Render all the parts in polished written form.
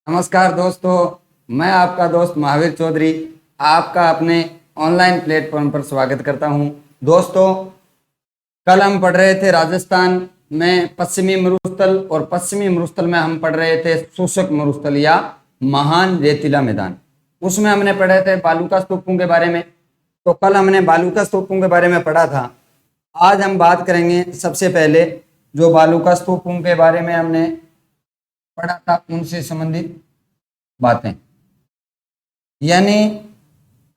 नमस्कार दोस्तों, मैं आपका दोस्त महावीर चौधरी आपका अपने ऑनलाइन प्लेटफॉर्म पर स्वागत करता हूं। दोस्तों, कल हम पढ़ रहे थे राजस्थान में पश्चिमी मरुस्थल और पश्चिमी मरुस्थल में हम पढ़ रहे थे शुष्क मरुस्थल या महान रेतीला मैदान। उसमें हमने पढ़े थे बालूका स्तूपों के बारे में। तो कल हमने बालूका स्तूपों के बारे में पढ़ा था। आज हम बात करेंगे सबसे पहले जो बालूका स्तूपों के बारे में हमने पढ़ा था उनसे संबंधित बातें। यानी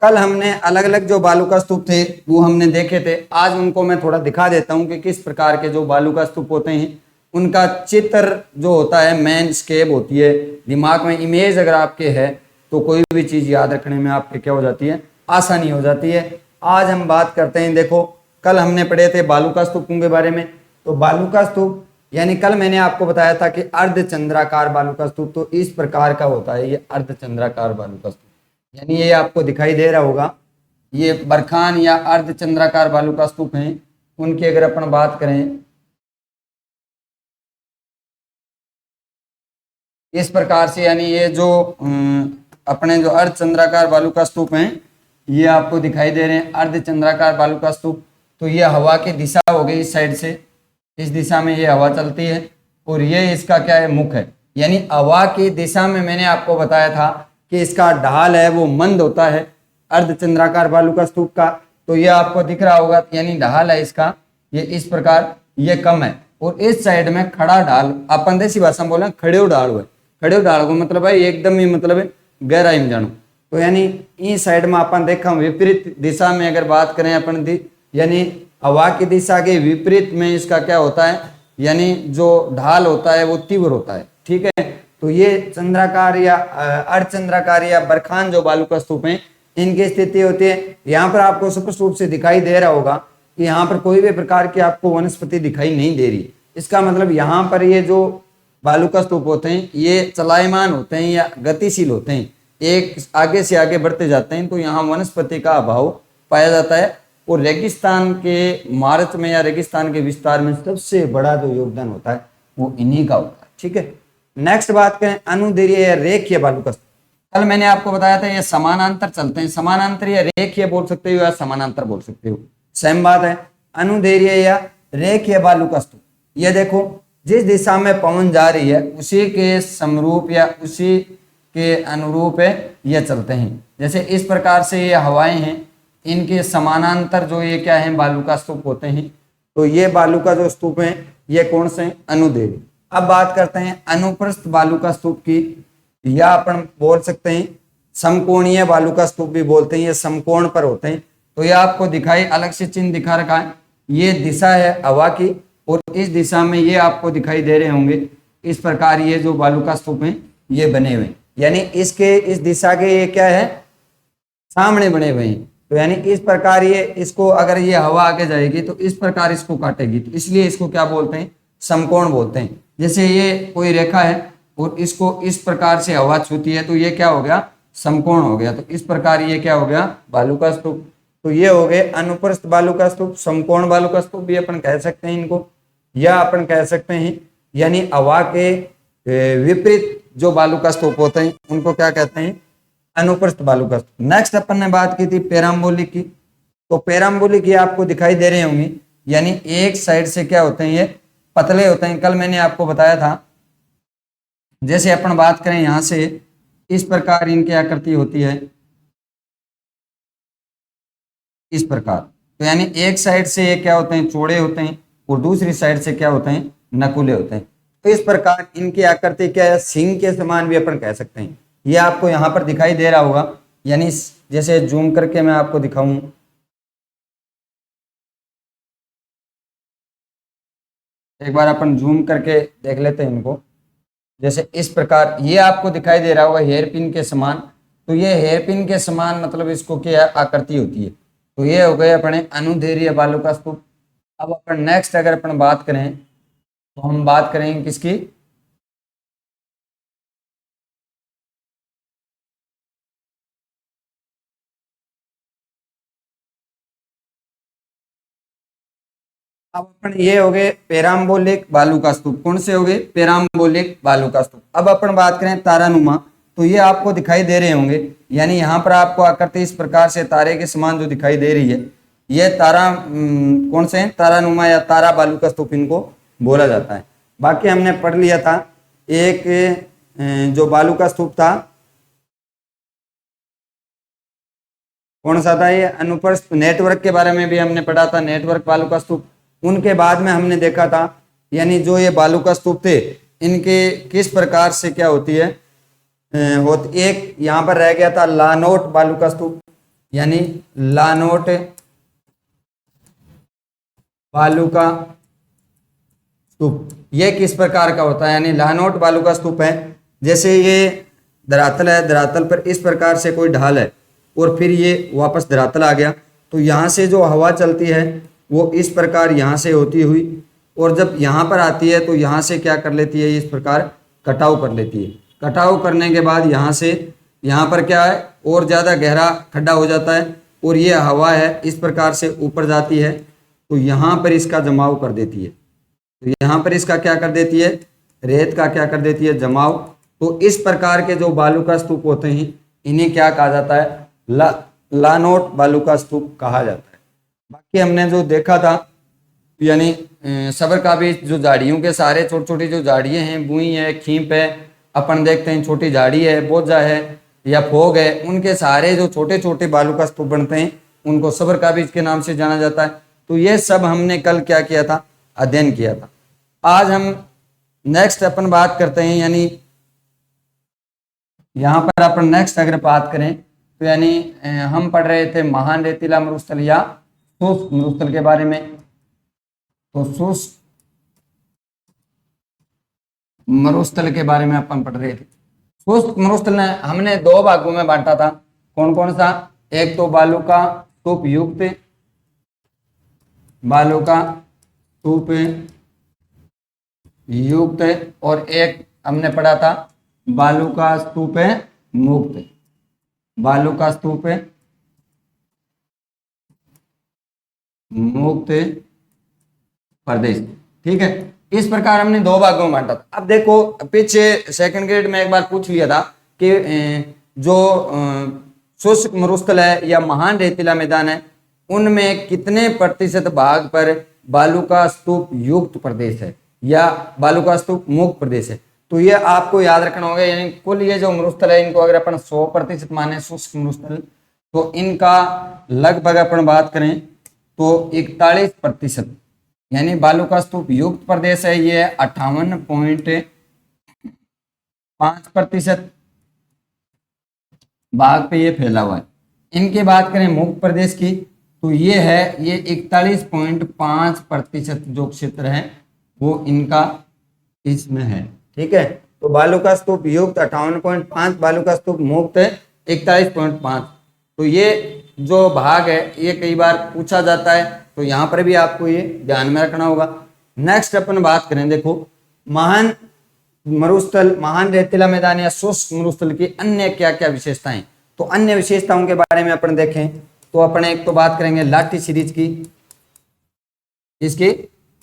कल हमने अलग अलग जो बालूका स्तूप थे वो हमने देखे थे। आज उनको मैं थोड़ा दिखा देता हूं कि किस प्रकार के जो बालूका स्तूप होते हैं उनका चित्र जो होता है, मेन स्केप होती है, दिमाग में इमेज अगर आपके है तो कोई भी चीज याद रखने में आपके क्या हो जाती है, आसानी हो जाती है। आज हम बात करते हैं, देखो कल हमने पढ़े थे बालूका स्तूपों के बारे में। तो बालूका स्तूप यानी कल मैंने आपको बताया था कि अर्धचंद्राकार बालूका स्तूप तो इस प्रकार का होता है, ये अर्धचंद्राकार बालूका स्तूप। यानी ये आपको दिखाई दे रहा होगा, ये बरखान या अर्धचंद्राकार बालूका स्तूप हैं। उनकी अगर अपन बात करें इस प्रकार से, यानी ये जो अपने जो अर्धचंद्राकार बालूका स्तूप हैं ये आपको दिखाई दे रहे हैं अर्धचंद्राकार बालूका स्तूप। तो ये हवा की दिशा हो गई, इस साइड से इस दिशा में ये हवा चलती है और ये इसका क्या है, मुख है। यानी हवा की दिशा में मैंने आपको बताया था कि इसका ढाल है वो मंद होता है अर्धचंद्राकार बालूका स्तूप का। तो ये आपको दिख रहा होगा, यानी ढाल है इसका ये इस प्रकार, ये कम है। और इस साइड में खड़ा ढाल, अपन देसी भाषा में बोले खड़े ढाल हुए। खड़े ढाल को मतलब है एकदम ही मतलब है गहराई में जानो। तो यानी इस साइड में अपन देखा विपरीत दिशा में अगर बात करें अपन यानी हवा की दिशा के विपरीत में इसका क्या होता है, यानी जो ढाल होता है वो तीव्र होता है। ठीक है, तो ये चंद्राकार या अर्धचंद्राकार या बरखान जो बालूका स्तूप है इनकी स्थिति होती है। यहाँ पर आपको स्पष्ट रूप से दिखाई दे रहा होगा कि यहाँ पर कोई भी प्रकार की आपको वनस्पति दिखाई नहीं दे रही। इसका मतलब यहाँ पर ये जो बालूका स्तूप होते हैं ये चलायमान होते हैं या गतिशील होते हैं, एक आगे से आगे बढ़ते जाते हैं। तो यहाँ वनस्पति का अभाव पाया जाता है। और रेगिस्तान के मार्च में या रेगिस्तान के विस्तार में सबसे बड़ा जो योगदान होता है वो इन्हीं का होता है। ठीक है, नेक्स्ट बात करें अनुदैर्घ्य या रेखीय बालूका स्तूप। कल मैंने आपको बताया था ये समानांतर चलते हैं, समानांतर या रेखीय बोल सकते हो या समानांतर बोल सकते हो, सेम बात है। अनुदैर्घ्य या रेखीय बालूका स्तूप, ये देखो जिस दिशा में पवन जा रही है उसी के समरूप या उसी के अनुरूप है ये चलते हैं। जैसे इस प्रकार से ये हवाएं हैं, इनके समानांतर जो ये क्या है बालूका स्तूप होते हैं। तो ये बालूका जो स्तूप हैं ये कौन से, अनुदैर्घ्य। अब बात करते हैं अनुप्रस्थ बालूका स्तूप की, या अपन बोल सकते हैं समकोणीय बालूका स्तूप भी बोलते हैं, ये समकोण पर होते हैं। तो ये आपको दिखाई अलग से चिन्ह दिखा रखा है, ये दिशा है हवा की और इस दिशा में ये आपको दिखाई दे रहे होंगे इस प्रकार ये जो बालूका स्तूप हैं ये बने हुए, यानी इसके इस दिशा के ये क्या है, सामने बने हुए हैं। तो यानी इस प्रकार ये इसको अगर ये हवा आगे जाएगी तो इस प्रकार इसको काटेगी, तो इसलिए इसको क्या बोलते हैं, समकोण बोलते हैं। जैसे ये कोई रेखा है और इसको इस प्रकार से हवा छूती है तो ये क्या हो गया, समकोण हो गया। तो इस प्रकार ये क्या हो गया, बालूका स्तूप। तो ये हो गए अनुप्रस्थ बालूका स्तूप, समकोण बालूका स्तूप भी अपन कह सकते हैं इनको, या अपन कह सकते हैं यानी हवा के विपरीत जो बालूका स्तूप होते हैं उनको क्या कहते हैं, अनुप्रस्थ बालूका स्तूप। नेक्स्ट अपन ने बात की थी पैराम्बोलिक की। तो पैराम्बोलिक ये आपको दिखाई दे रहे होंगे, यानी एक साइड से क्या होते हैं, ये पतले होते हैं। कल मैंने आपको बताया था, जैसे अपन बात करें यहां से इस प्रकार इनकी आकृति होती है इस प्रकार। तो यानी एक साइड से ये क्या होते हैं, चौड़े होते हैं और दूसरी साइड से क्या होते हैं, नकुले होते हैं। तो इस प्रकार इनकी आकृति क्या है, सिंह के समान भी अपन कह सकते हैं। ये आपको यहाँ पर दिखाई दे रहा होगा, यानी जैसे जूम करके मैं आपको दिखाऊं, एक बार अपन जूम करके देख लेते हैं इनको। जैसे इस प्रकार ये आपको दिखाई दे रहा होगा हेयर पिन के समान। तो ये हेयर पिन के समान मतलब इसको क्या आकृति होती है। तो ये हो गए अपने अनुदैर्घ्य बालूका स्तूप। अब अपन नेक्स्ट अगर अपन बात करें तो हम बात करेंगे किसकी, अब अपन ये हो गए पेराम्बोलिक बालू का स्तूप। कौन से हो गए? पेराम्बोलिक बालू का स्तूप। अब अपन बात करें तारानुमा, तो ये आपको दिखाई दे रहे होंगे, यानी यहाँ पर आपको आकृति इस प्रकार से तारे के समान जो दिखाई दे रही है, ये तारा कौन से हैं? तारानुमा या तारा बालू का स्तूप इनको बोला जाता है। बाकी हमने पढ़ लिया था एक जो बालू का स्तूप था, कौन सा था? ये अनुप्रस्थ नेटवर्क के बारे में भी हमने पढ़ा था, नेटवर्क बालू का स्तूप। उनके बाद में हमने देखा था, यानी जो ये बालू का स्तूप थे, इनके किस प्रकार से क्या होती है एक यहाँ पर रह गया था लानोट बालू का स्तूप, यानी लानोट बालू का स्तूप ये किस प्रकार का होता है? यानी लानोट बालू का स्तूप है, जैसे ये धरातल है, धरातल पर इस प्रकार से कोई ढाल है और फिर ये वापस धरातल आ गया, तो यहाँ से जो हवा चलती है वो इस प्रकार यहाँ से होती हुई, और जब यहाँ पर आती है तो यहाँ से क्या कर लेती है, इस प्रकार कटाव कर लेती है। कटाव करने के बाद यहाँ से यहाँ पर क्या है, और ज़्यादा गहरा खड्डा हो जाता है, और ये हवा है इस प्रकार से ऊपर जाती है, तो यहाँ पर इसका जमाव कर देती है। तो यहाँ पर इसका क्या कर देती है? रेत का क्या कर देती है? जमाव। तो इस प्रकार के जो बालू का स्तूप होते हैं, इन्हें क्या कहा जाता है? लानोट बालू का स्तूप कहा जाता है। बाकी हमने जो देखा था, यानी सबर का भी जो झाड़ियों के सारे छोटी छोटी जो झाड़ियाँ हैं, बुई है, खींप है, अपन देखते हैं छोटी झाड़ी है, बोझा है या फोग है, उनके सारे जो छोटे छोटे बालू का स्तूप बनते हैं, उनको सबर का बीज के नाम से जाना जाता है। तो ये सब हमने कल क्या किया था? अध्ययन किया था। आज हम नेक्स्ट अपन बात करते हैं, यानी यहाँ पर अपन नेक्स्ट अगर बात करें तो यानी हम पढ़ रहे थे महान रेतीला मरुस्थल या शुष्क मरुस्थल के बारे में। तो शुष्क मरुस्थल के बारे में अपन पढ़ रहे थे। शुष्क मरुस्थल ने हमने दो भागों में बांटा था। कौन कौन सा? एक तो बालू का स्तूप युक्त, बालू का स्तूप युक्त, और एक हमने पढ़ा था बालू का स्तूप मुक्त, बालू का स्तूप मुक्त प्रदेश। ठीक है, इस प्रकार हमने दो भागों में बांटा था। अब देखो, पीछे सेकंड ग्रेड में एक बार पूछ लिया था कि जो शुष्क मरुस्थल है या महान रेतीला मैदान है, उनमें कितने प्रतिशत भाग पर बालू का स्तूप युक्त प्रदेश है या बालू का स्तूप मुक्त प्रदेश है। तो ये आपको याद रखना होगा, यानी कुल ये जो मरुस्थल है, इनको अगर अपन 100% माने शुष्क मरुस्थल, तो इनका लगभग अपन बात करें तो 41%, यानी बालू का स्तूप युक्त प्रदेश है, ये 58.5% भाग पे ये फैला हुआ है। इनकी बात करें मुक्त प्रदेश की, तो ये है, ये 41.5% जो क्षेत्र है वो इनका इसमें है। ठीक है, तो बालू का स्तूप युक्त 58.5, बालू का स्तूप मुक्त है 41.5। तो ये जो भाग है ये कई बार पूछा जाता है, तो यहाँ पर भी आपको ये ध्यान में रखना होगा। नेक्स्ट अपन बात करें, देखो महान मरुस्थल, महान रेतीला मैदान या शुष्क मरुस्थल की अन्य क्या क्या विशेषताएं। तो अन्य विशेषताओं के बारे में अपन देखें तो अपन एक तो बात करेंगे लाठी सीरीज की, इसकी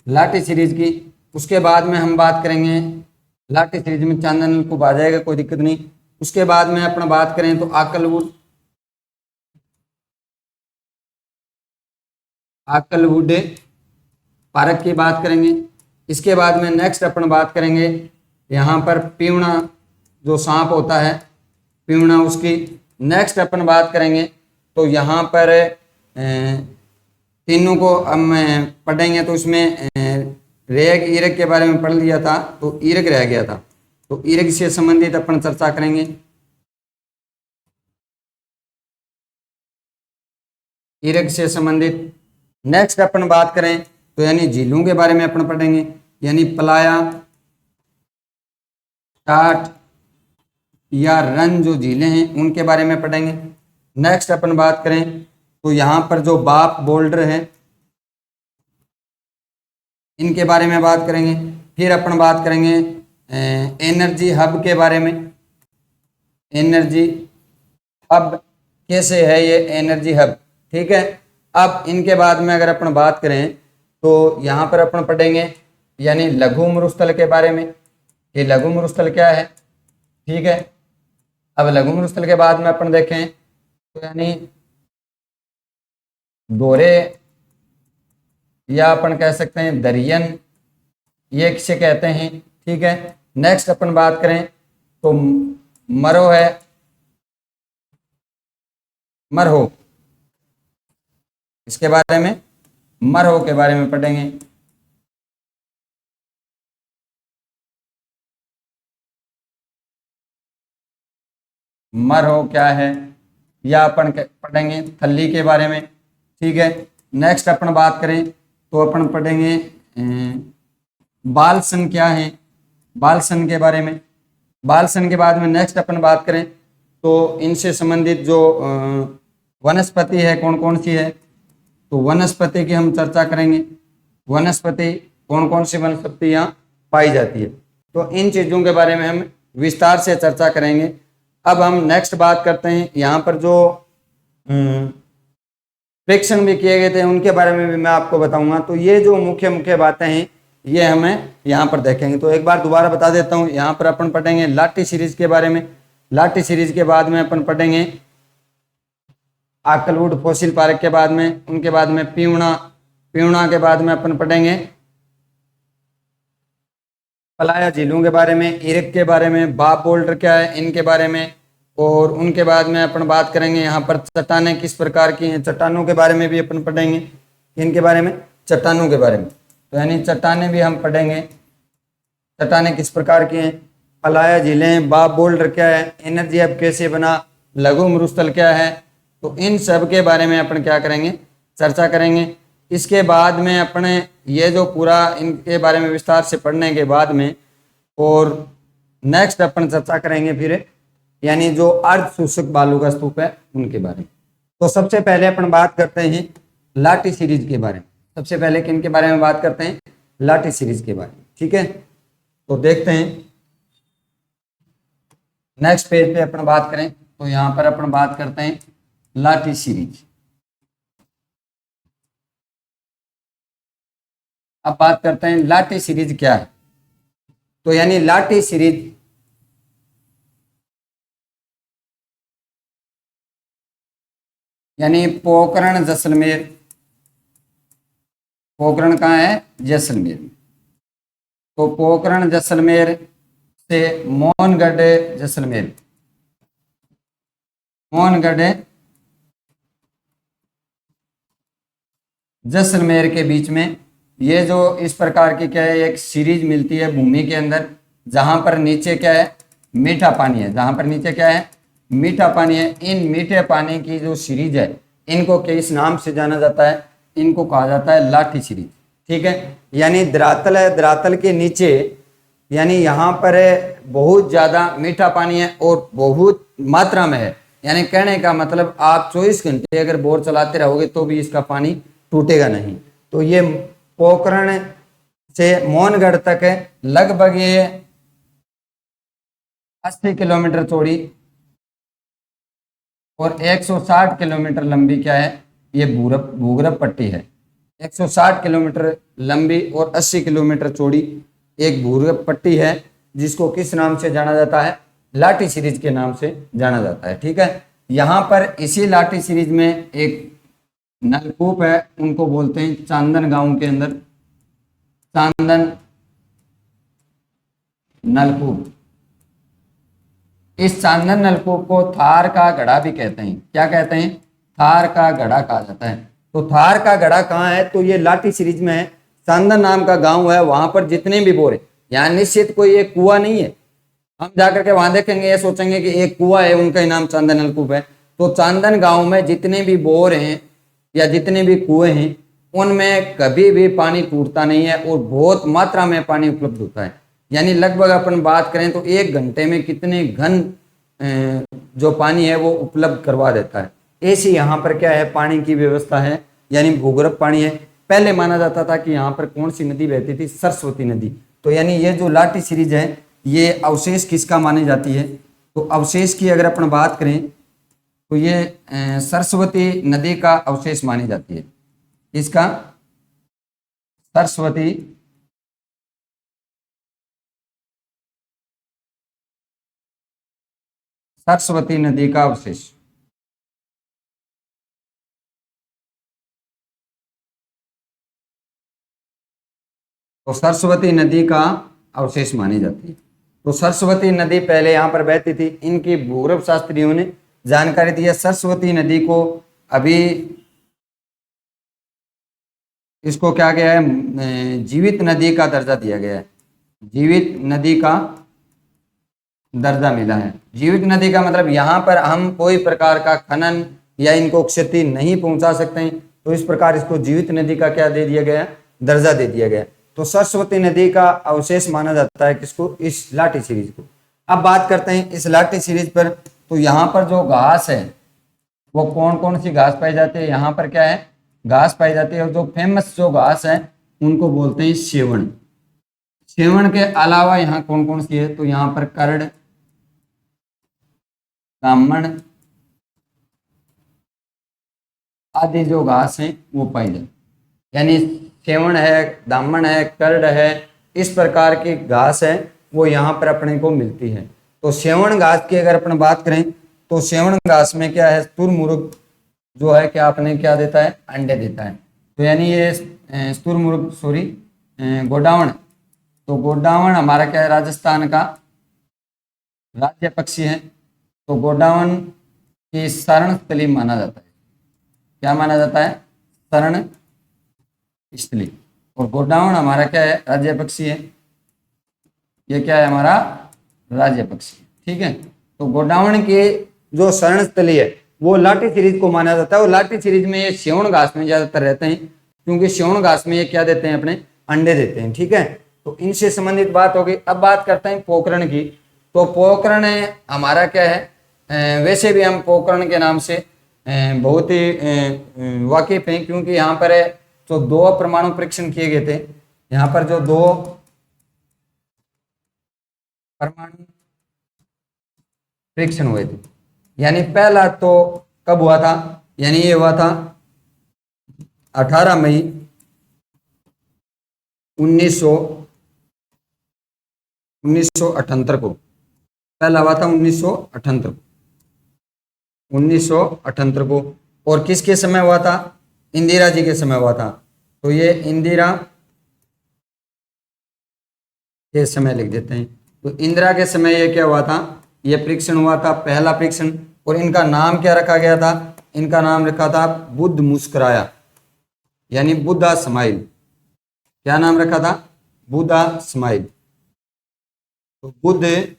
लाठी सीरीज की। उसके बाद में हम बात करेंगे, लाठी सीरीज में चांदन को आ जाएगा, कोई दिक्कत नहीं। उसके बाद में अपन बात करें तो आकलवुड पार्क की बात करेंगे। इसके बाद में नेक्स्ट अपन बात करेंगे यहाँ पर पीवना जो सांप होता है, पीवना, उसकी। नेक्स्ट अपन बात करेंगे तो यहाँ पर तीनों को हम पढ़ेंगे, तो इसमें रेग ईरग के बारे में पढ़ लिया था, तो ईरग रह गया था, तो ईरग से संबंधित अपन चर्चा करेंगे। ईरग से संबंधित नेक्स्ट अपन बात करें तो यानी झीलों के बारे में अपन पढ़ेंगे, यानी पलाया, टाट या रन जो झीलें हैं उनके बारे में पढ़ेंगे। नेक्स्ट अपन बात करें तो यहाँ पर जो बाप बोल्डर है इनके बारे में बात करेंगे। फिर अपन बात करेंगे एनर्जी हब के बारे में। एनर्जी हब कैसे है ये एनर्जी हब, ठीक है। अब इनके बाद में अगर अपन बात करें तो यहाँ पर अपन पढ़ेंगे यानी लघु मरुस्थल के बारे में। ये लघु मरुस्थल क्या है, ठीक है। अब लघु मरुस्थल के बाद में अपन देखें तो यानी दोहरे या अपन कह सकते हैं दरियन, ये किसे कहते हैं, ठीक है। नेक्स्ट अपन बात करें तो मरो है, मरहो, इसके बारे में मरहो के बारे में पढ़ेंगे। मरहो क्या है या अपन पढ़ेंगे थल्ली के बारे में, ठीक है। नेक्स्ट अपन बात करें तो अपन पढ़ेंगे बालसन क्या है, बालसन के बारे में। बालसन के बाद में नेक्स्ट अपन बात करें तो इनसे संबंधित जो वनस्पति है कौन कौन सी है, तो वनस्पति की हम चर्चा करेंगे। वनस्पति कौन कौन सी वनस्पति यहाँ पाई जाती है, तो इन चीज़ों के बारे में हम विस्तार से चर्चा करेंगे। अब हम नेक्स्ट बात करते हैं, यहाँ पर जो प्रेक्षण भी किए गए थे उनके बारे में भी मैं आपको बताऊंगा। तो ये जो मुख्य मुख्य बातें हैं ये हमें यहाँ पर देखेंगे। तो एक बार दोबारा बता देता हूँ, यहाँ पर अपन पढ़ेंगे लाठी सीरीज के बारे में। लाठी सीरीज के बाद में अपन पढ़ेंगे आकलवुड फॉसिल पार्क के बाद में, उनके बाद में पीवणा, पीवणा के बाद में अपन पढ़ेंगे पलाया झीलों के बारे में, इरक के बारे में, बाप बोल्डर क्या है इनके बारे में, और उनके बाद में अपन बात करेंगे यहाँ पर चट्टानें किस प्रकार की हैं, चट्टानों के बारे में भी अपन पढ़ेंगे। इनके बारे में, चट्टानों के बारे में, तो यानी चट्टानें भी हम पढ़ेंगे, चट्टानें किस प्रकार की हैं, पलाया झीलें, बाप बोल्डर क्या है, एनर्जी हब कैसे बना, लघु मरुस्थल क्या है, तो इन सब के बारे में अपन क्या करेंगे, चर्चा करेंगे। इसके बाद में अपने ये जो पूरा इनके बारे में विस्तार से पढ़ने के बाद में और नेक्स्ट अपन चर्चा करेंगे फिर यानी जो अर्ध शोषक बालू का स्तूप है उनके बारे में। तो सबसे पहले अपन बात करते हैं लाठी सीरीज के बारे में। सबसे पहले किन के बारे में बात करते हैं, लाठी सीरीज के बारे में, ठीक है। तो देखते हैं नेक्स्ट पेज पे अपन बात करें तो यहाँ पर अपन बात करते हैं लाठी सीरीज। अब बात करते हैं लाठी सीरीज क्या है। तो यानी लाठी सीरीज यानी पोखरण जैसलमेर, पोखरण कहाँ है, जैसलमेर में। तो पोखरण जैसलमेर से मोहनगढ़ जैसलमेर, मोहनगढ़ जैसलमेर के बीच में ये जो इस प्रकार की क्या है एक सीरीज मिलती है भूमि के अंदर, जहां पर नीचे क्या है मीठा पानी है, जहां पर नीचे क्या है मीठा पानी है। इन मीठे पानी की जो सीरीज है इनको किस नाम से जाना जाता है, इनको कहा जाता है लाठी सीरीज, ठीक है। यानी धरातल है, धरातल के नीचे यानी यहाँ पर बहुत ज़्यादा मीठा पानी है और बहुत मात्रा में है। यानी कहने का मतलब आप 24 घंटे अगर बोर चलाते रहोगे तो भी इसका पानी टूटेगा नहीं। तो ये पोखरण से मोहनगढ़ तक लगभग ये 80 किलोमीटर चौड़ी और 160 किलोमीटर लंबी क्या है ये भूगर्भ पट्टी है। 160 किलोमीटर लंबी और 80 किलोमीटर चौड़ी एक भूगर्भ पट्टी है जिसको किस नाम से जाना जाता है, लाठी सीरीज के नाम से जाना जाता है, ठीक है। यहाँ पर इसी लाठी सीरीज में एक नलकूप है, उनको बोलते हैं चांदन गांव के अंदर चांदन नलकूप। इस चांदन नलकूप को थार का गढ़ा भी कहते हैं। क्या कहते हैं, थार का गढ़ा कहा जाता है। तो थार का गढ़ा कहाँ है, तो ये लाठी सीरीज में है। चांदन नाम का गांव है, वहां पर जितने भी बोर है, यहाँ निश्चित कोई एक कुआं नहीं है। हम जाकर के वहां देखेंगे ये सोचेंगे कि एक कुआं है, उनका ही नाम चांदन नलकूप है। तो चांदन गांव में जितने भी बोर हैं या जितने भी कुएं हैं उनमें कभी भी पानी टूटता नहीं है और बहुत मात्रा में पानी उपलब्ध होता है। यानी लगभग अपन बात करें तो 1 घंटे में कितने घन जो पानी है वो उपलब्ध करवा देता है। ऐसी यहाँ पर क्या है पानी की व्यवस्था है, यानी भूगर्भ पानी है। पहले माना जाता था कि यहाँ पर कौन सी नदी बहती थी, सरस्वती नदी। तो यानी ये जो लाठी सीरीज है ये अवशेष किसका मानी जाती है, तो अवशेष की अगर अपन बात करें तो ये सरस्वती नदी का अवशेष मानी जाती है। इसका सरस्वती सरस्वती नदी का अवशेष। तो सरस्वती नदी का अवशेष मानी जाती है। तो सरस्वती नदी पहले यहाँ पर बहती थी। इनकी भूगर्भ शास्त्रियों ने जानकारी दी है सरस्वती नदी को अभी इसको क्या गया है, जीवित नदी का दर्जा दिया गया है। जीवित नदी का दर्जा मिला है। जीवित नदी का मतलब यहाँ पर हम कोई प्रकार का खनन या इनको क्षति नहीं पहुंचा सकते हैं, तो इस प्रकार इसको जीवित नदी का क्या दे दिया गया, दर्जा दे दिया गया। तो सरस्वती नदी का अवशेष माना जाता है किसको, इस लाठी सीरीज को। अब बात करते हैं इस लाठी सीरीज पर। तो यहाँ पर जो घास है वो कौन कौन सी घास पाई जाती है, यहाँ पर क्या है, घास पाई जाती है। और जो फेमस जो घास है उनको बोलते हैं सेवण। सेवण के अलावा यहाँ कौन कौन सी है, तो यहाँ पर करड़, दामन आदि जो घास है वो पाई जाती है। यानी सेवण है, दामन है, करड़ है, इस प्रकार की घास है वो यहाँ पर अपने को मिलती है। तो सेवण घास की अगर अपन बात करें तो सेवण घास में क्या है, तुरमुर्ग जो है क्या अपने क्या देता है, अंडे देता है। तो यानी ये तुरमुर्ग सॉरी गोडावण, तो गोडावण हमारा क्या है, राजस्थान का राज्य पक्षी है। तो गोडावण की शरण स्थली माना जाता है। क्या माना जाता है, शरण स्थली। और गोडावण हमारा क्या है, राज्य पक्षी है। ये क्या है, हमारा राज्य पक्षी, ठीक है। तो गोडावण के जो शरण स्थली है वो लाठी सीरीज को माना जाता है। और लाठी सीरीज में ये सेवण घास में ज्यादातर रहते हैं, क्योंकि सेवण घास में ये क्या देते हैं, अपने अंडे देते हैं, ठीक है। तो इनसे संबंधित बात हो गई। अब बात करते हैं पोकरण की। तो पोकरण हमारा क्या है, वैसे भी हम पोकरण के नाम से बहुत ही वाकिफ हैं, क्योंकि यहाँ पर जो 2 परमाणु परीक्षण किए गए थे, यहाँ पर जो 2 परमाणु परीक्षण हुए थे, यानी पहला तो कब हुआ था, यानी ये हुआ था 18 मई 1978 को। पहला हुआ था 1978 को। और किसके समय हुआ था, इंदिरा जी के समय हुआ था। तो ये इंदिरा के समय लिख देते हैं। तो इंदिरा के समय ये क्या हुआ था, ये परीक्षण हुआ था, पहला परीक्षण। और इनका नाम क्या रखा गया था, इनका नाम रखा था बुद्ध मुस्कुराया, यानी बुद्धा स्माइल। क्या नाम रखा था, बुद्धा स्माइल। तो बुद्ध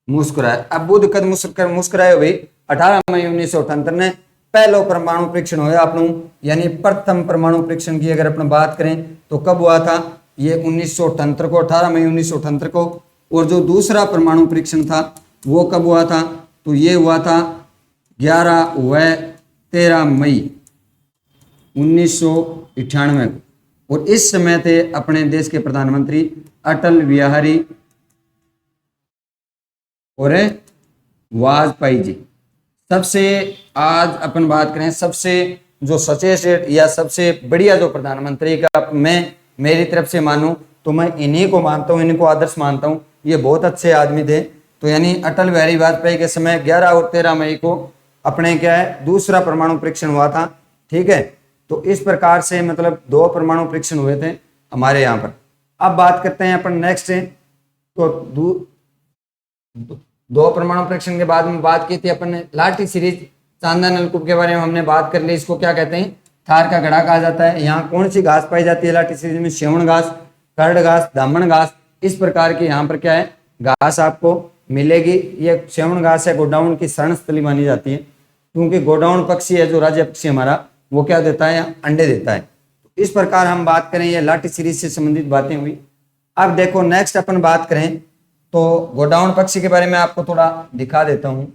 मुस्कुराए। अब बुद्ध कद मुस्कुराए भाई 18 मई 1978 ने पहलो परमाणु परीक्षण होया अपनू, यानी प्रथम परमाणु परीक्षण की अगर अपन बात करें तो कब हुआ था, ये 1978 को, 18 मई 1978 को। और जो दूसरा परमाणु परीक्षण था वो कब हुआ था, तो ये हुआ था 11 व 13 मई 1998 को। और इस समय थे अपने देश के प्रधानमंत्री अटल बिहारी और वाजपेयी जी। सबसे आज अपन बात करें सबसे जो सचेत या सबसे बढ़िया जो प्रधानमंत्री का मैं मेरी तरफ से मानूं तो मैं इन्हीं को मानता हूं, इन्हीं को आदर्श मानता हूं। ये बहुत अच्छे आदमी थे। तो यानी अटल बिहारी वाजपेयी के समय 11 और 13 मई को अपने क्या है, दूसरा परमाणु परीक्षण हुआ था, ठीक है। तो इस प्रकार से मतलब 2 परमाणु परीक्षण हुए थे हमारे यहाँ पर। अब बात करते हैं अपन नेक्स्ट। तो 2 परमाणु परीक्षण के बाद में बात की थी अपन ने लाठी सीरीज चांदा नलकूप के बारे में हमने बात कर ली। इसको क्या कहते हैं, थार का गड़ा कहा जाता है। यहाँ कौन सी घास पाई जाती है लाठी सीरीज में, सेवण घास, करड़ घास, दामन घास, इस प्रकार की यहाँ पर क्या है घास आपको मिलेगी। ये सेवण घास है, गोडाउन की शरण स्थली मानी जाती है, क्योंकि गोडाउन पक्षी है जो राज्य पक्षी हमारा, वो क्या देता है, अंडे देता है। तो इस प्रकार हम बात करें, ये लाठी सीरीज से संबंधित बातें हुई। अब देखो नेक्स्ट अपन बात करें तो गोडाउन पक्षी के बारे में आपको थोड़ा दिखा देता हूं।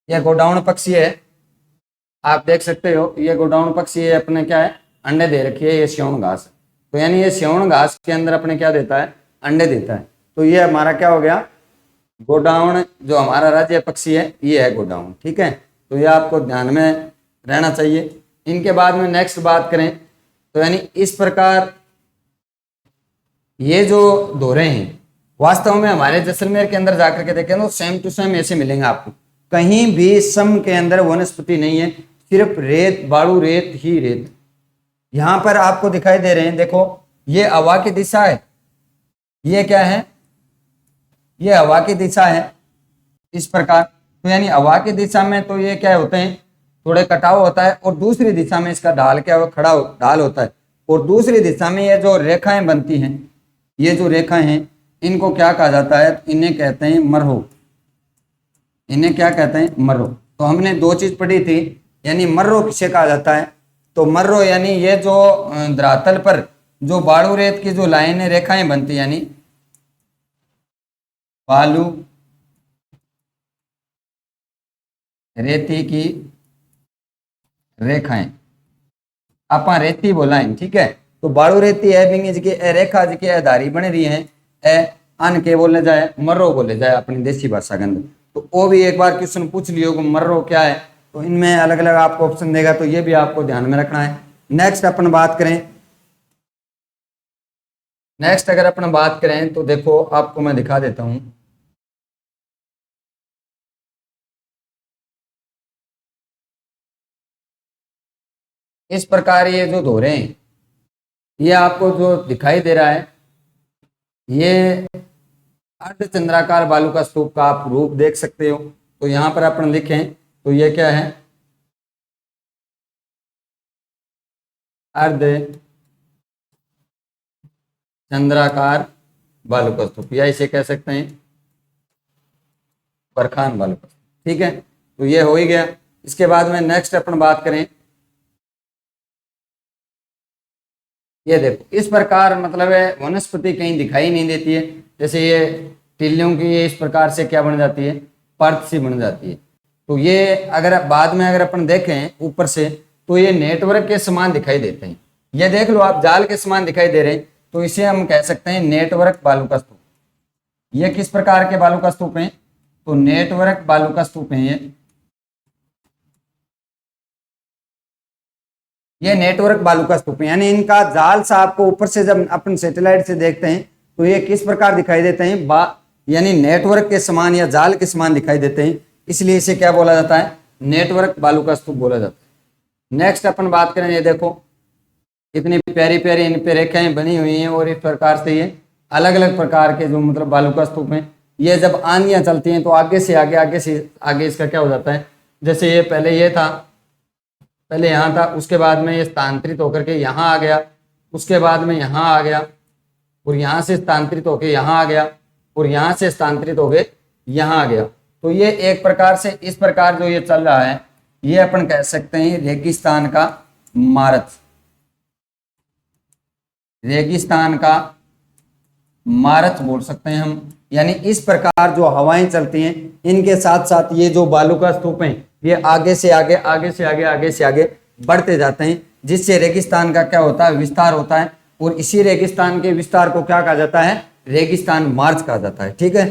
यह गोडाउन पक्षी है, आप देख सकते हो। ये गोडाउन पक्षी है, अपने क्या है अंडे दे रखी है। ये सेवण घास है। तो यानी ये सेवण घास के अंदर अपने क्या देता है, अंडे देता है। तो ये हमारा क्या हो गया, गोडाउन जो हमारा राज्य पक्षी है ये है गोडाउन। ठीक है, तो ये आपको ध्यान में रहना चाहिए। इनके बाद में नेक्स्ट बात करें तो यानी इस प्रकार ये जो दोहरे हैं वास्तव में हमारे जैसलमेर के अंदर जाकर के देखें तो सेम टू सेम ऐसे मिलेंगे आपको, कहीं भी सम के अंदर वनस्पति नहीं है, सिर्फ रेत, बालू, रेत ही रेत यहां पर आपको दिखाई दे रहे हैं। देखो ये हवा की दिशा है, ये क्या है, ये हवा की दिशा है इस प्रकार। तो यानी हवा की दिशा में तो ये क्या होते हैं, थोड़े कटाव होता है, और दूसरी दिशा में इसका ढाल क्या हो, खड़ा ढाल होता है, और दूसरी दिशा में ये जो रेखाएं बनती हैं, ये जो रेखाएं हैं इनको क्या कहा जाता है, इन्हें कहते हैं मर्रो। इन्हें क्या कहते हैं, मर्रो। तो हमने दो चीज पढ़ी थी, यानी मर्रो किसे कहा जाता है, तो मर्रो यानी ये जो धरातल पर जो बालू रेत की जो लाइनें रेखाएं बनती है, यानी बालू रेती की रेखाएं आपा रेती बोला है। ठीक है, तो बालू रेती है बिंगी जी के रेखा जी के धारी बन रही है, ए अन के बोले जाए, मर्रो बोले जाए अपनी देसी भाषा के अंदर। तो वो भी एक बार क्वेश्चन पूछ लियो कि मर्रो क्या है, तो इनमें अलग अलग आपको ऑप्शन देगा, तो ये भी आपको ध्यान में रखना है। नेक्स्ट अपन बात करें, नेक्स्ट अगर अपन बात करें तो देखो आपको मैं दिखा देता हूं। इस प्रकार ये जो दोहरे हैं ये आपको जो दिखाई दे रहा है, ये अर्धचंद्राकार बालू का स्तूप का आप रूप देख सकते हो। तो यहां पर अपन लिखें तो ये क्या है, अर्ध चंद्राकार बालू का स्तूप, या इसे कह सकते हैं बरखान बालू का। ठीक है, तो ये हो ही गया। इसके बाद में नेक्स्ट अपन बात करें, ये देखो इस प्रकार मतलब है वनस्पति कहीं दिखाई नहीं देती है, जैसे ये टिल्लियों की ये इस प्रकार से क्या बन जाती है, परत सी बन जाती है। तो ये अगर बाद में अगर अपन देखें ऊपर से तो ये नेटवर्क के समान दिखाई देते हैं। ये देख लो आप, जाल के समान दिखाई दे रहे हैं, तो इसे हम कह सकते हैं नेटवर्क बालू का स्तूप। ये किस प्रकार के बालू का स्तूप है, तो नेटवर्क बालू का स्तूप है ये नेटवर्क बालू का स्तूप है। यानी इनका जाल सा आपको ऊपर से जब अपन सैटेलाइट से देखते हैं तो ये किस प्रकार दिखाई देते हैं, यानी नेटवर्क के समान या जाल के समान दिखाई देते हैं, इसलिए इसे क्या बोला जाता है, नेटवर्क बालू का स्तूप बोला जाता है। नेक्स्ट अपन बात करें, ये देखो इतनी प्यारी प्यारी इन पे रेखाएं बनी हुई हैं, और इस प्रकार से ये अलग अलग प्रकार के जो मतलब बालू का स्तूप हैं, ये जब आंधियां चलती हैं तो आगे से आगे, आगे से आगे इसका क्या हो जाता है, जैसे ये पहले ये था, पहले यहाँ था, उसके बाद में ये स्थानांतरित होकर के यहाँ आ गया, उसके बाद में यहाँ आ गया, और यहाँ से स्थानांतरित होकर यहाँ आ गया, और यहाँ से स्थानांतरित होकर यहाँ आ गया। तो ये एक प्रकार से इस प्रकार जो ये चल रहा है, ये अपन कह सकते हैं रेगिस्तान का मार्च। रेगिस्तान का मार्च बोल सकते हैं हम। यानी इस प्रकार जो हवाएं चलती हैं, इनके साथ साथ ये जो बालू का स्तूप है ये आगे से आगे, आगे से आगे, आगे से आगे बढ़ते जाते हैं, जिससे रेगिस्तान का क्या होता है, विस्तार होता है। और इसी रेगिस्तान के विस्तार को क्या कहा जाता है, रेगिस्तान मार्च कहा जाता है। ठीक है,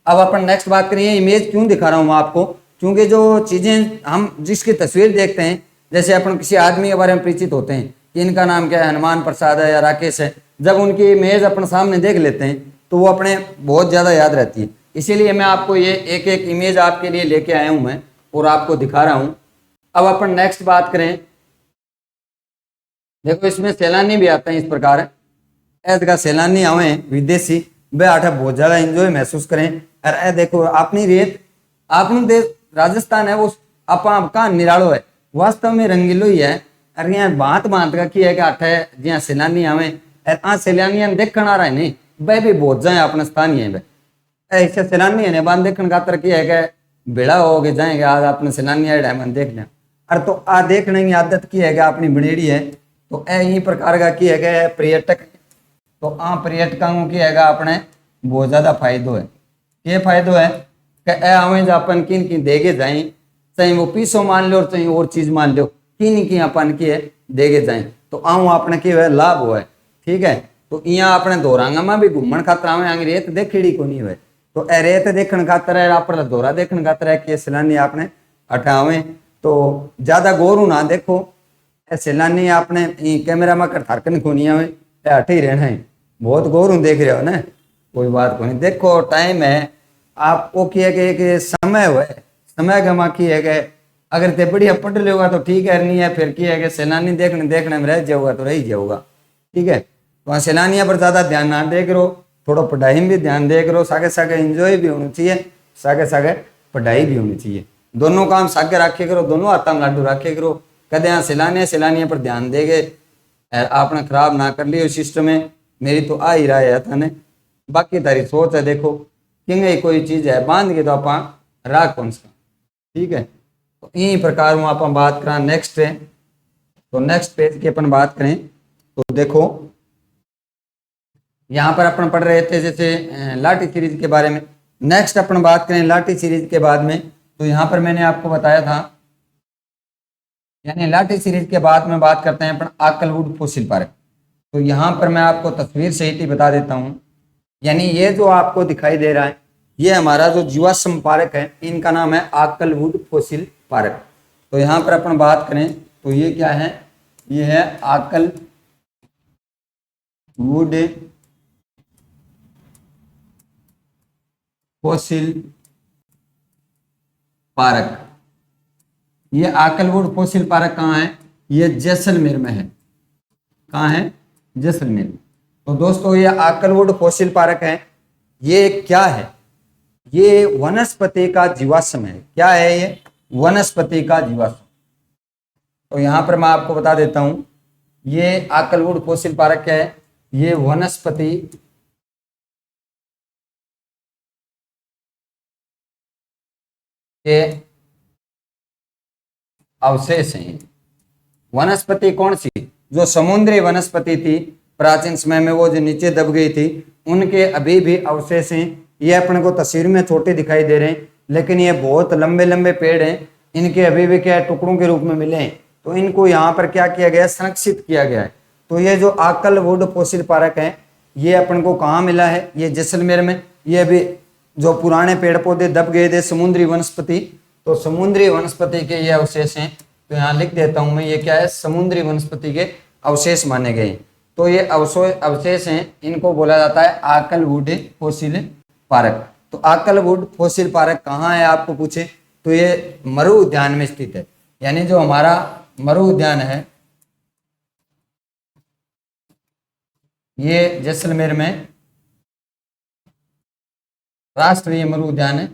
अब अपन नेक्स्ट बात करिए। इमेज क्यों दिखा रहा हूं आपको, क्योंकि जो चीजें हम जिसकी तस्वीर देखते हैं, जैसे अपन किसी आदमी के बारे में परिचित होते हैं कि इनका नाम क्या है, हनुमान प्रसाद है या राकेश है, जब उनकी इमेज अपन सामने देख लेते हैं तो वो अपने बहुत ज्यादा याद रहती है। इसीलिए मैं आपको ये एक एक इमेज आपके लिए लेके आया हूं मैं, और आपको दिखा रहा हूं। अब अपन नेक्स्ट बात करें, देखो इसमें सैलानी भी आते हैं इस प्रकार है, ऐसे का सैलानी आवे विदेशी वे आठा बहुत ज्यादा एंजॉय महसूस करें। और ए देखो अपनी रेत, अपना देश राजस्थान है, वो आपका निरालो है, वास्तव में रंगीलो ही है। अरे यहाँ बात बात का की है कि आठ है जहाँ सैलानी आवे, और सैलानिया देखने आ रहा है नहीं, वह भी बहुत जाए अपना स्थानीय है, ऐसे सैलानी है बात देखने का तरह की है कि बेड़ा हो गए जाएंगे आज अपने सैलानी डायमंड देख लें। अरे तो आ देखने की आदत की है कि अपनी बनेड़ी है, तो यही प्रकार का की है कि पर्यटक, तो पर्यटकों की है अपने बहुत ज्यादा फायदो है। ये फायदो है कि आवे जो अपन किन की देगे जाए, चाहे वो पीसो मान लो और चाहे और चीज मान लो, किन की अपन की है देगे जाए, तो आऊँ अपने की लाभ हुआ है। ठीक है, तो यहाँ अपने दोरांगा में भी घूमन खातर आवे, आगे रेत देखी को नहीं हुए, तो ए रेत देखने खातर है, आप दोरा देखने खातर है कि सैलानी आपने हटावे। तो ज्यादा गोरू ना देखो, सैलानी आपने कैमरा में कर थारकन को नहीं आवे, हटे ही रहना है। बहुत गोरू देख रहे हो ना, कोई बात को नहीं। देखो टाइम है, आपको किया कि समय हुआ, समय गमा की है कि अगर ते बढ़िया पढ़ लेगा तो ठीक है, नहीं है फिर की है कि सैलानी देखने देखने में रह जाऊगा तो रह जाऊगा। ठीक है, तो वहाँ सैलानियों पर ज्यादा ध्यान ना दे करो, थोड़ा पढ़ाई में भी ध्यान दे करो, सागे सागे एंजॉय भी होना चाहिए, सागे सागे पढ़ाई भी होनी चाहिए। दोनों काम सागे रखे करो, दोनों हाथों में लाडू रखे करो। कदे यहाँ सैलानियों पर ध्यान देगे, आपने खराब ना कर लियो सिस्टम में। मेरी तो आ ही रहा है थाने, बाकी तारी सोच है। देखो कि कोई चीज है बांध के तो आप राख कौन सा। ठीक है, तो इन प्रकार में आप बात करा नेक्स्ट है। तो नेक्स्ट पेज की अपन बात करें तो देखो यहाँ पर अपन पढ़ रहे थे जैसे लाठी सीरीज के बारे में। नेक्स्ट अपन बात करें लाठी सीरीज के बाद में, तो यहाँ पर मैंने आपको बताया था, यानी लाठी सीरीज के बाद में बात करते हैं अपन आकलवुड फॉसिल पार्क। तो यहाँ पर मैं आपको तस्वीर सहित ही बता देता हूँ, यानी ये जो आपको दिखाई दे रहा है ये हमारा जो जीवाश्म पार्क है, इनका नाम है आकलवुड फॉसिल पार्क। तो यहाँ पर अपन बात करें तो ये क्या है, ये है आकलवुड फॉसिल पार्क। ये आकलवुड फॉसिल पार्क कहाँ है, ये जैसलमेर में है। कहाँ है, जैसलमेर में। तो दोस्तों ये आकलवुड फॉसिल पार्क है, ये क्या है, ये वनस्पति का जीवाश्म है। क्या है ये, वनस्पति का जीवाश्म। तो यहां पर मैं आपको बता देता हूं, ये आकलवुड फॉसिल पार्क क्या है, ये वनस्पति के अवशेष हैं। वनस्पति कौन सी, जो समुद्री वनस्पति थी प्राचीन समय में, वो जो नीचे दब गई थी, उनके अभी भी अवशेष हैं। ये अपने को तस्वीर में छोटे दिखाई दे रहे हैं, लेकिन ये बहुत लंबे लंबे पेड़ हैं, इनके अभी भी क्या है, टुकड़ों के रूप में मिले हैं। तो इनको यहाँ पर क्या किया गया है, संरक्षित किया गया है। तो ये जो आकलवुड फॉसिल पार्क है, ये अपन को कहाँ मिला है, ये जैसलमेर में। ये अभी जो पुराने पेड़ पौधे दब गए थे समुद्री वनस्पति, तो समुद्री वनस्पति के ये अवशेष हैं। तो यहाँ लिख देता हूं मैं, ये क्या है, समुद्री वनस्पति के अवशेष माने गए। तो ये अवशेष हैं, इनको बोला जाता है आकलवुड फॉसिल पार्क। तो आकलवुड फॉसिल पार्क कहाँ है आपको पूछे, तो ये मरु उद्यान में स्थित है। यानी जो हमारा मरु उद्यान है, ये जैसलमेर में राष्ट्रीय मरु उद्यान है,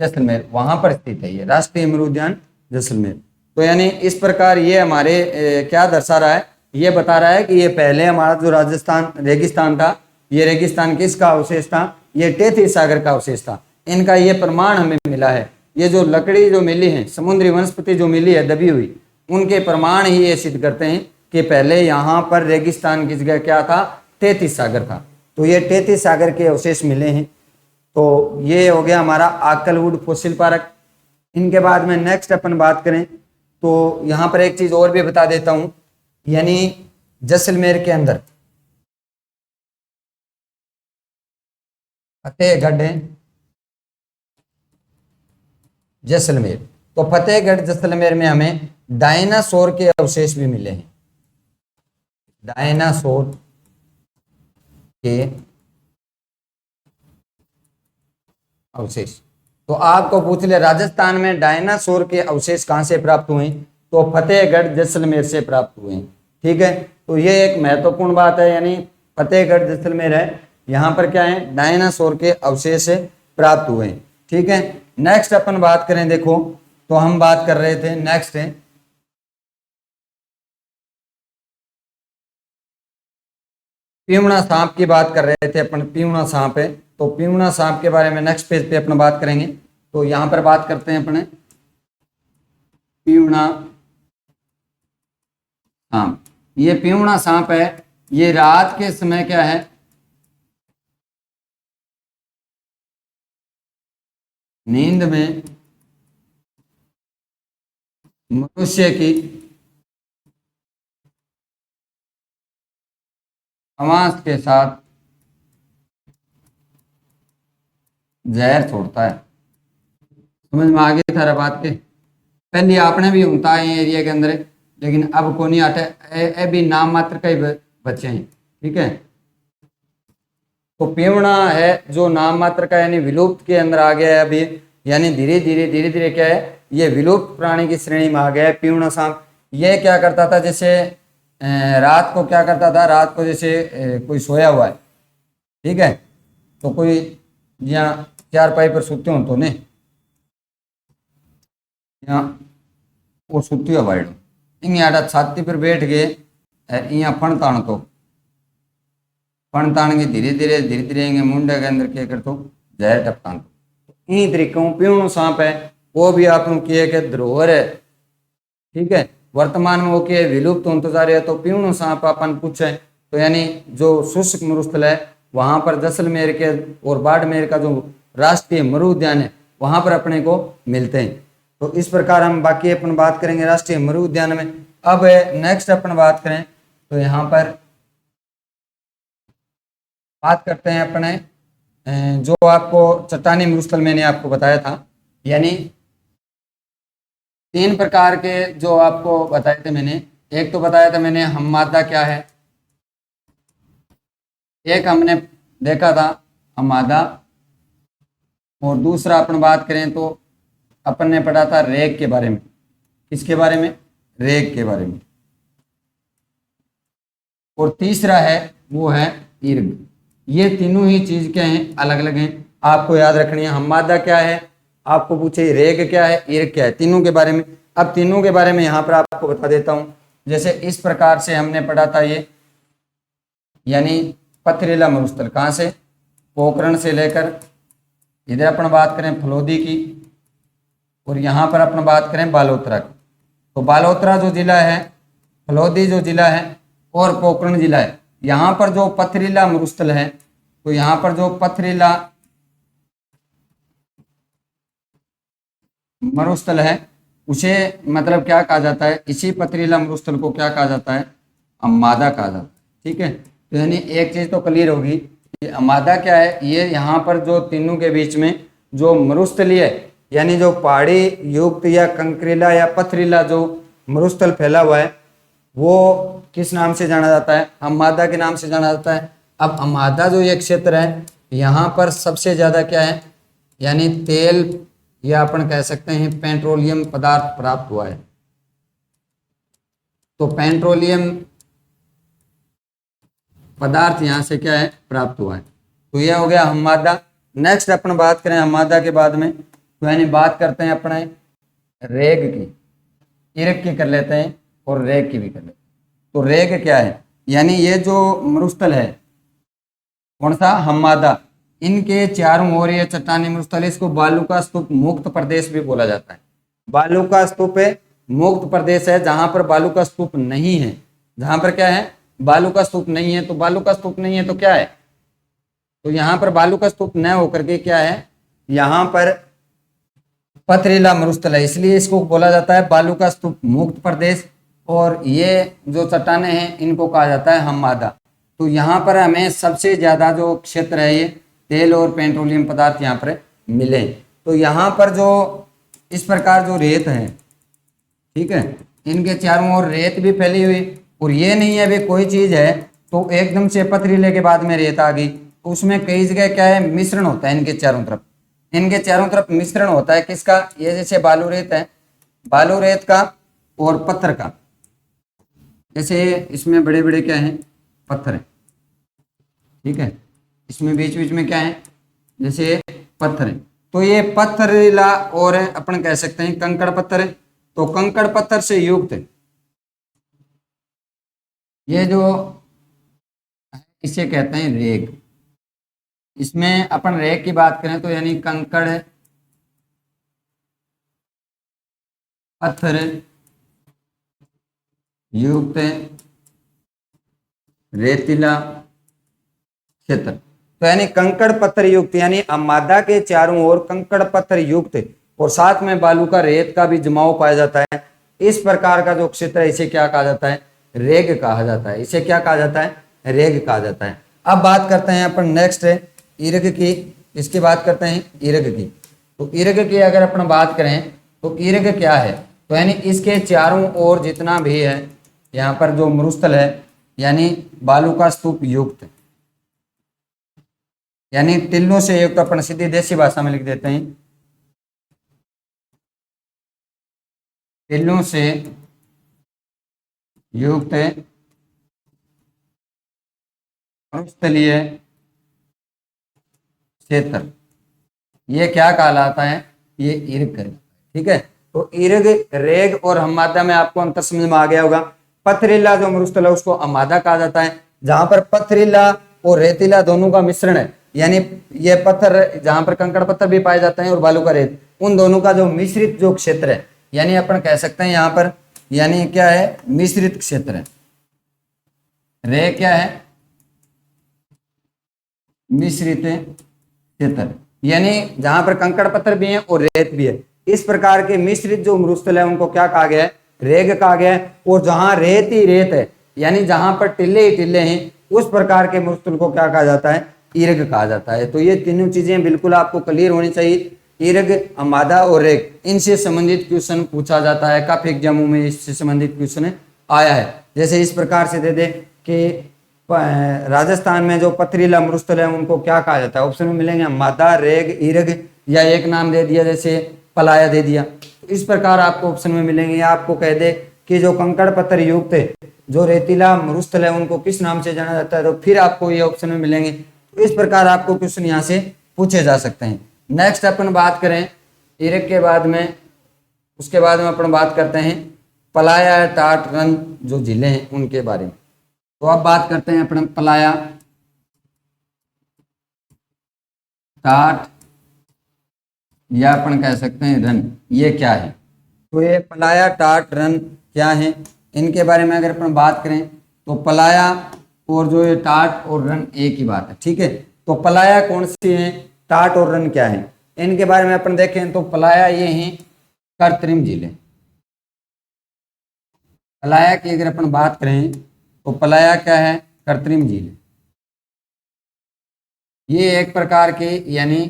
जैसलमेर, वहां पर स्थित है ये राष्ट्रीय मरु उद्यान जैसलमेर। तो यानी इस प्रकार ये हमारे क्या दर्शा रहा है, ये बता रहा है कि ये पहले हमारा जो राजस्थान रेगिस्तान था, ये रेगिस्तान किसका अवशेष था, ये टेथी सागर का अवशेष था। इनका ये प्रमाण हमें मिला है। ये जो लकड़ी जो मिली है, समुद्री वनस्पति जो मिली है दबी हुई, उनके प्रमाण ही ये सिद्ध करते हैं कि पहले यहाँ पर रेगिस्तान की जगह क्या था, टेथी सागर था। तो ये टेथी सागर के अवशेष मिले हैं। तो ये हो गया हमारा आकलवुड फॉसिल पार्क। इनके बाद में नेक्स्ट अपन बात करें तो यहाँ पर एक चीज और भी बता देता हूं, यानी जैसलमेर के अंदर फतेहगढ़ है, जैसलमेर। तो फतेहगढ़ जैसलमेर में हमें डायनासोर के अवशेष भी मिले हैं, डायनासोर के अवशेष। तो आपको पूछ ले राजस्थान में डायनासोर के अवशेष कहां से प्राप्त हुए, तो फतेहगढ़ जैसलमेर से प्राप्त हुए। ठीक है, तो ये एक महत्वपूर्ण बात है, यानी फतेहगढ़ जैसलमेर है, यहाँ पर क्या है, डायनासोर के अवशेष प्राप्त हुए। ठीक है, नेक्स्ट अपन बात करें, देखो तो हम बात कर रहे थे, नेक्स्ट है पीवड़ा सांप की बात कर रहे थे अपन, पीवड़ा सांप है। तो पीवड़ा सांप के बारे में नेक्स्ट पेज पे अपन बात करेंगे। तो यहां पर बात करते हैं अपने पीवड़ा सांप। ये पीवड़ा सांप है, ये रात के समय क्या है, नींद में मनुष्य की अमांस के साथ जहर छोड़ता है। समझ में आ गई थारा बात के? पहले आपने भी होता है एरिया के अंदर, लेकिन अब को नहीं आते, ए भी नाम मात्र का ही बच्चे हैं। ठीक है, तो पीवड़ा है जो नाम मात्र का यानी विलुप्त के अंदर आ गया है अभी, यानी धीरे धीरे क्या है, ये विलुप्त प्राणी की श्रेणी में आ गया है पीवड़ा सांप। ये क्या करता था, जैसे रात को क्या करता था, रात को जैसे कोई सोया हुआ है, ठीक है, तो कोई यहाँ चारपाई पर सोते हो तो नहीं, यहाँ वो सुती हुआ बाइड इंग छाती पर बैठ गए और यहाँ फण तान के धीरे धीरे मुंडे के अंदर क्या कर तो जहर टपकान तो इन तरीकों पीवड़ो सांप है वो भी आप के धरोहर है। ठीक है, वर्तमान में वो क्या विलुप्त होते जा रहे हैं। तो पीवड़ो सांप अपन पूछे तो यानी जो शुष्क मरुस्थल है वहां पर जैसलमेर के और बाड़मेर का जो राष्ट्रीय मरु उद्यान है वहां पर अपने को मिलते हैं। तो इस प्रकार हम बाकी अपन बात करेंगे राष्ट्रीय मरु उद्यान में। अब नेक्स्ट अपन बात करें तो यहाँ पर बात करते हैं अपने जो आपको चट्टानी मरुस्थल मैंने आपको बताया था, यानी 3 प्रकार के जो आपको बताए थे मैंने। एक तो बताया था मैंने हममादा क्या है, एक हमने देखा था हममादा, और दूसरा अपन बात करें तो अपन ने पढ़ा था रेग के बारे में। किसके बारे में? रेग के बारे में। और तीसरा है वो है इर्ग। ये तीनों ही चीज क्या हैं, अलग अलग हैं, आपको याद रखनी है। हममादा क्या है, आपको पूछे रेग क्या है, इर्ग क्या है, तीनों के बारे में। अब तीनों के बारे में यहाँ पर आपको बता देता हूँ। जैसे इस प्रकार से हमने पढ़ा था ये, यानी पथरीला मरुस्थल कहाँ से, पोखरण से लेकर इधर अपन बात करें फलोदी की, और यहाँ पर अपन बात करें बालोतरा की। तो बालोतरा जो जिला है, फलोदी जो जिला है, और पोखरण जिला है, यहाँ पर जो पथरीला मरुस्थल है, तो यहाँ पर जो पथरीला मरुस्थल है उसे मतलब क्या कहा जाता है, इसी पथरीला मरुस्थल को क्या कहा जाता है, अम्मादा कहा जाता है। ठीक है, तो यानी एक चीज तो क्लियर होगी कि अम्मादा क्या है, ये यहाँ पर जो तीनों के बीच में जो मरुस्थलीय यानी जो पहाड़ी युक्त या कंकरीला या पथरीला जो मरुस्थल फैला हुआ है वो किस नाम से जाना जाता है, अम्मादा के नाम से जाना जाता है। अब अम्मादा जो ये क्षेत्र है यहाँ पर सबसे ज्यादा क्या है, यानी तेल या अपन कह सकते हैं पेट्रोलियम पदार्थ प्राप्त हुआ है। तो पेट्रोलियम पदार्थ यहाँ से क्या है, प्राप्त हुआ है। तो यह हो गया हम्मादा। नेक्स्ट अपन बात करें हम्मादा के बाद में, तो यानी बात करते हैं अपने रेग की, इर्ग की कर लेते हैं और रेग की भी कर लेते हैं। तो रेग क्या है, यानी ये जो मरुस्थल है कौन सा, हम्मादा, इनके चारों ओर ये चट्टानी मरुस्थल, इसको बालू का स्तूप मुक्त प्रदेश भी बोला जाता है। बालू का स्तूप मुक्त प्रदेश है, जहां पर बालू का स्तूप नहीं है। जहां पर क्या है, बालू का स्तूप नहीं है। तो बालू का स्तूप नहीं है तो क्या है, तो यहाँ पर बालू का स्तूप न होकर के क्या है, यहाँ पर पथरीला मरुस्थल है, इसलिए इसको बोला जाता है बालू का स्तूप मुक्त प्रदेश। और ये जो चट्टाने हैं इनको कहा जाता है हम्मादा। तो यहाँ पर हमें सबसे ज्यादा जो क्षेत्र है ये तेल और पेट्रोलियम पदार्थ यहाँ पर मिले। तो यहाँ पर जो इस प्रकार जो रेत है, ठीक है, इनके चारों ओर रेत भी फैली हुई, और ये नहीं है भी कोई चीज है तो एकदम से पथरीले के बाद में रेत आ गई। तो उसमें कई जगह क्या है, मिश्रण होता है इनके चारों तरफ, इनके चारों तरफ मिश्रण होता है। किसका, ये जैसे बालू रेत है, बालू रेत का और पत्थर का, जैसे इसमें बड़े बड़े क्या हैं, पत्थर है, ठीक है, इसमें बीच बीच में क्या है, जैसे पत्थर है। तो ये पत्थरीला और अपन कह सकते हैं कंकड़ पत्थर है। तो कंकड़ पत्थर से युक्त ये जो इसे कहते हैं रेग। इसमें अपन रेग की बात करें तो यानी कंकड़ पत्थर युक्त रेतीला क्षेत्र। तो यानी कंकड़ पत्थर युक्त, यानी अम्मादा के चारों ओर कंकड़ पत्थर युक्त और साथ में बालू का रेत का भी जमाव पाया जाता है। इस प्रकार का जो क्षेत्र है इसे क्या कहा जाता है, रेग कहा जाता है। इसे क्या कहा जाता है, रेग कहा जाता है। अब बात करते हैं अपन नेक्स्ट इर्ग की, इसकी बात करते हैं इर्ग की। तो इर्ग की अगर अपन बात करें तो इर्ग क्या है, तो यानी इसके चारों ओर जितना भी है यहाँ पर जो मरुस्थल है यानी बालू का स्तूप युक्त, यानी टिल्लों से युक्त, अपन सीधी देसी भाषा में लिख देते हैं टिल्लों से युक्त मरुस्थलीय क्षेत्र, ये क्या कहलाता है, ये इर्ग कहलाता है। ठीक है, तो इर्ग, रेग और हम्मादा में आपको अंतर समझ में आ गया होगा। पथरीला जो मरुस्थल है उसको हम्मादा कहा जाता है, जहां पर पथरीला और रेतीला दोनों का मिश्रण है, यानी ये पत्थर जहां पर कंकड़ पत्थर भी पाए जाते हैं और बालू का रेत, उन दोनों का जो मिश्रित जो क्षेत्र है, यानी अपन कह सकते हैं यहाँ पर यानी क्या है, मिश्रित क्षेत्र है। रे क्या है, मिश्रित क्षेत्र, यानी जहां पर कंकड़ पत्थर भी हैं और रेत भी है, इस प्रकार के मिश्रित जो मरुस्थल है उनको क्या कहा गया है, रेग कहा गया है। और जहां रेत ही रेत है, यानी जहां पर टिल्ले ही टिल्ले हैं, उस प्रकार के मरुस्थल को क्या कहा जाता है, इर्ग कहा जाता है। तो ये तीनों चीजें बिल्कुल आपको क्लियर होनी चाहिए, इर्ग, हम्मादा और रेग, इनसे संबंधित क्वेश्चन पूछा जाता है, काफी एग्जामों में इससे संबंधित क्वेश्चन आया है। जैसे इस प्रकार से दे दे कि राजस्थान में जो पथरीला मरुस्थल है उनको क्या कहा जाता है, ऑप्शन में मिलेंगे हम्मादा, रेग, इर्ग, या एक नाम दे दिया जैसे पलाया दे दिया, तो इस प्रकार आपको ऑप्शन में मिलेंगे। या आपको कह दे कि जो कंकड़ पत्थर युक्त है, जो रेतीला मरुस्थल है, उनको किस नाम से जाना जाता है, तो फिर आपको ये ऑप्शन में मिलेंगे। तो इस प्रकार आपको क्वेश्चन यहाँ से पूछे जा सकते हैं। नेक्स्ट अपन बात करें इर्ग के बाद में, उसके बाद में अपन बात करते हैं पलाया, टाट, रन जो जिले हैं उनके बारे में। तो अब बात करते हैं अपन पलाया, टाट, या अपन कह सकते हैं रन, ये क्या है। तो ये पलाया, टाट, रन क्या है, इनके बारे में अगर अपन बात करें तो पलाया और जो ये टाट और रन एक ही बात है। ठीक है, तो पलाया कौन सी है, टाट और रन क्या है, इनके बारे में अपन देखें तो पलाया ये हैं कृत्रिम झीलें। पलाया की अगर अपन बात करें तो पलाया क्या है, कृत्रिम झील, ये एक प्रकार के यानी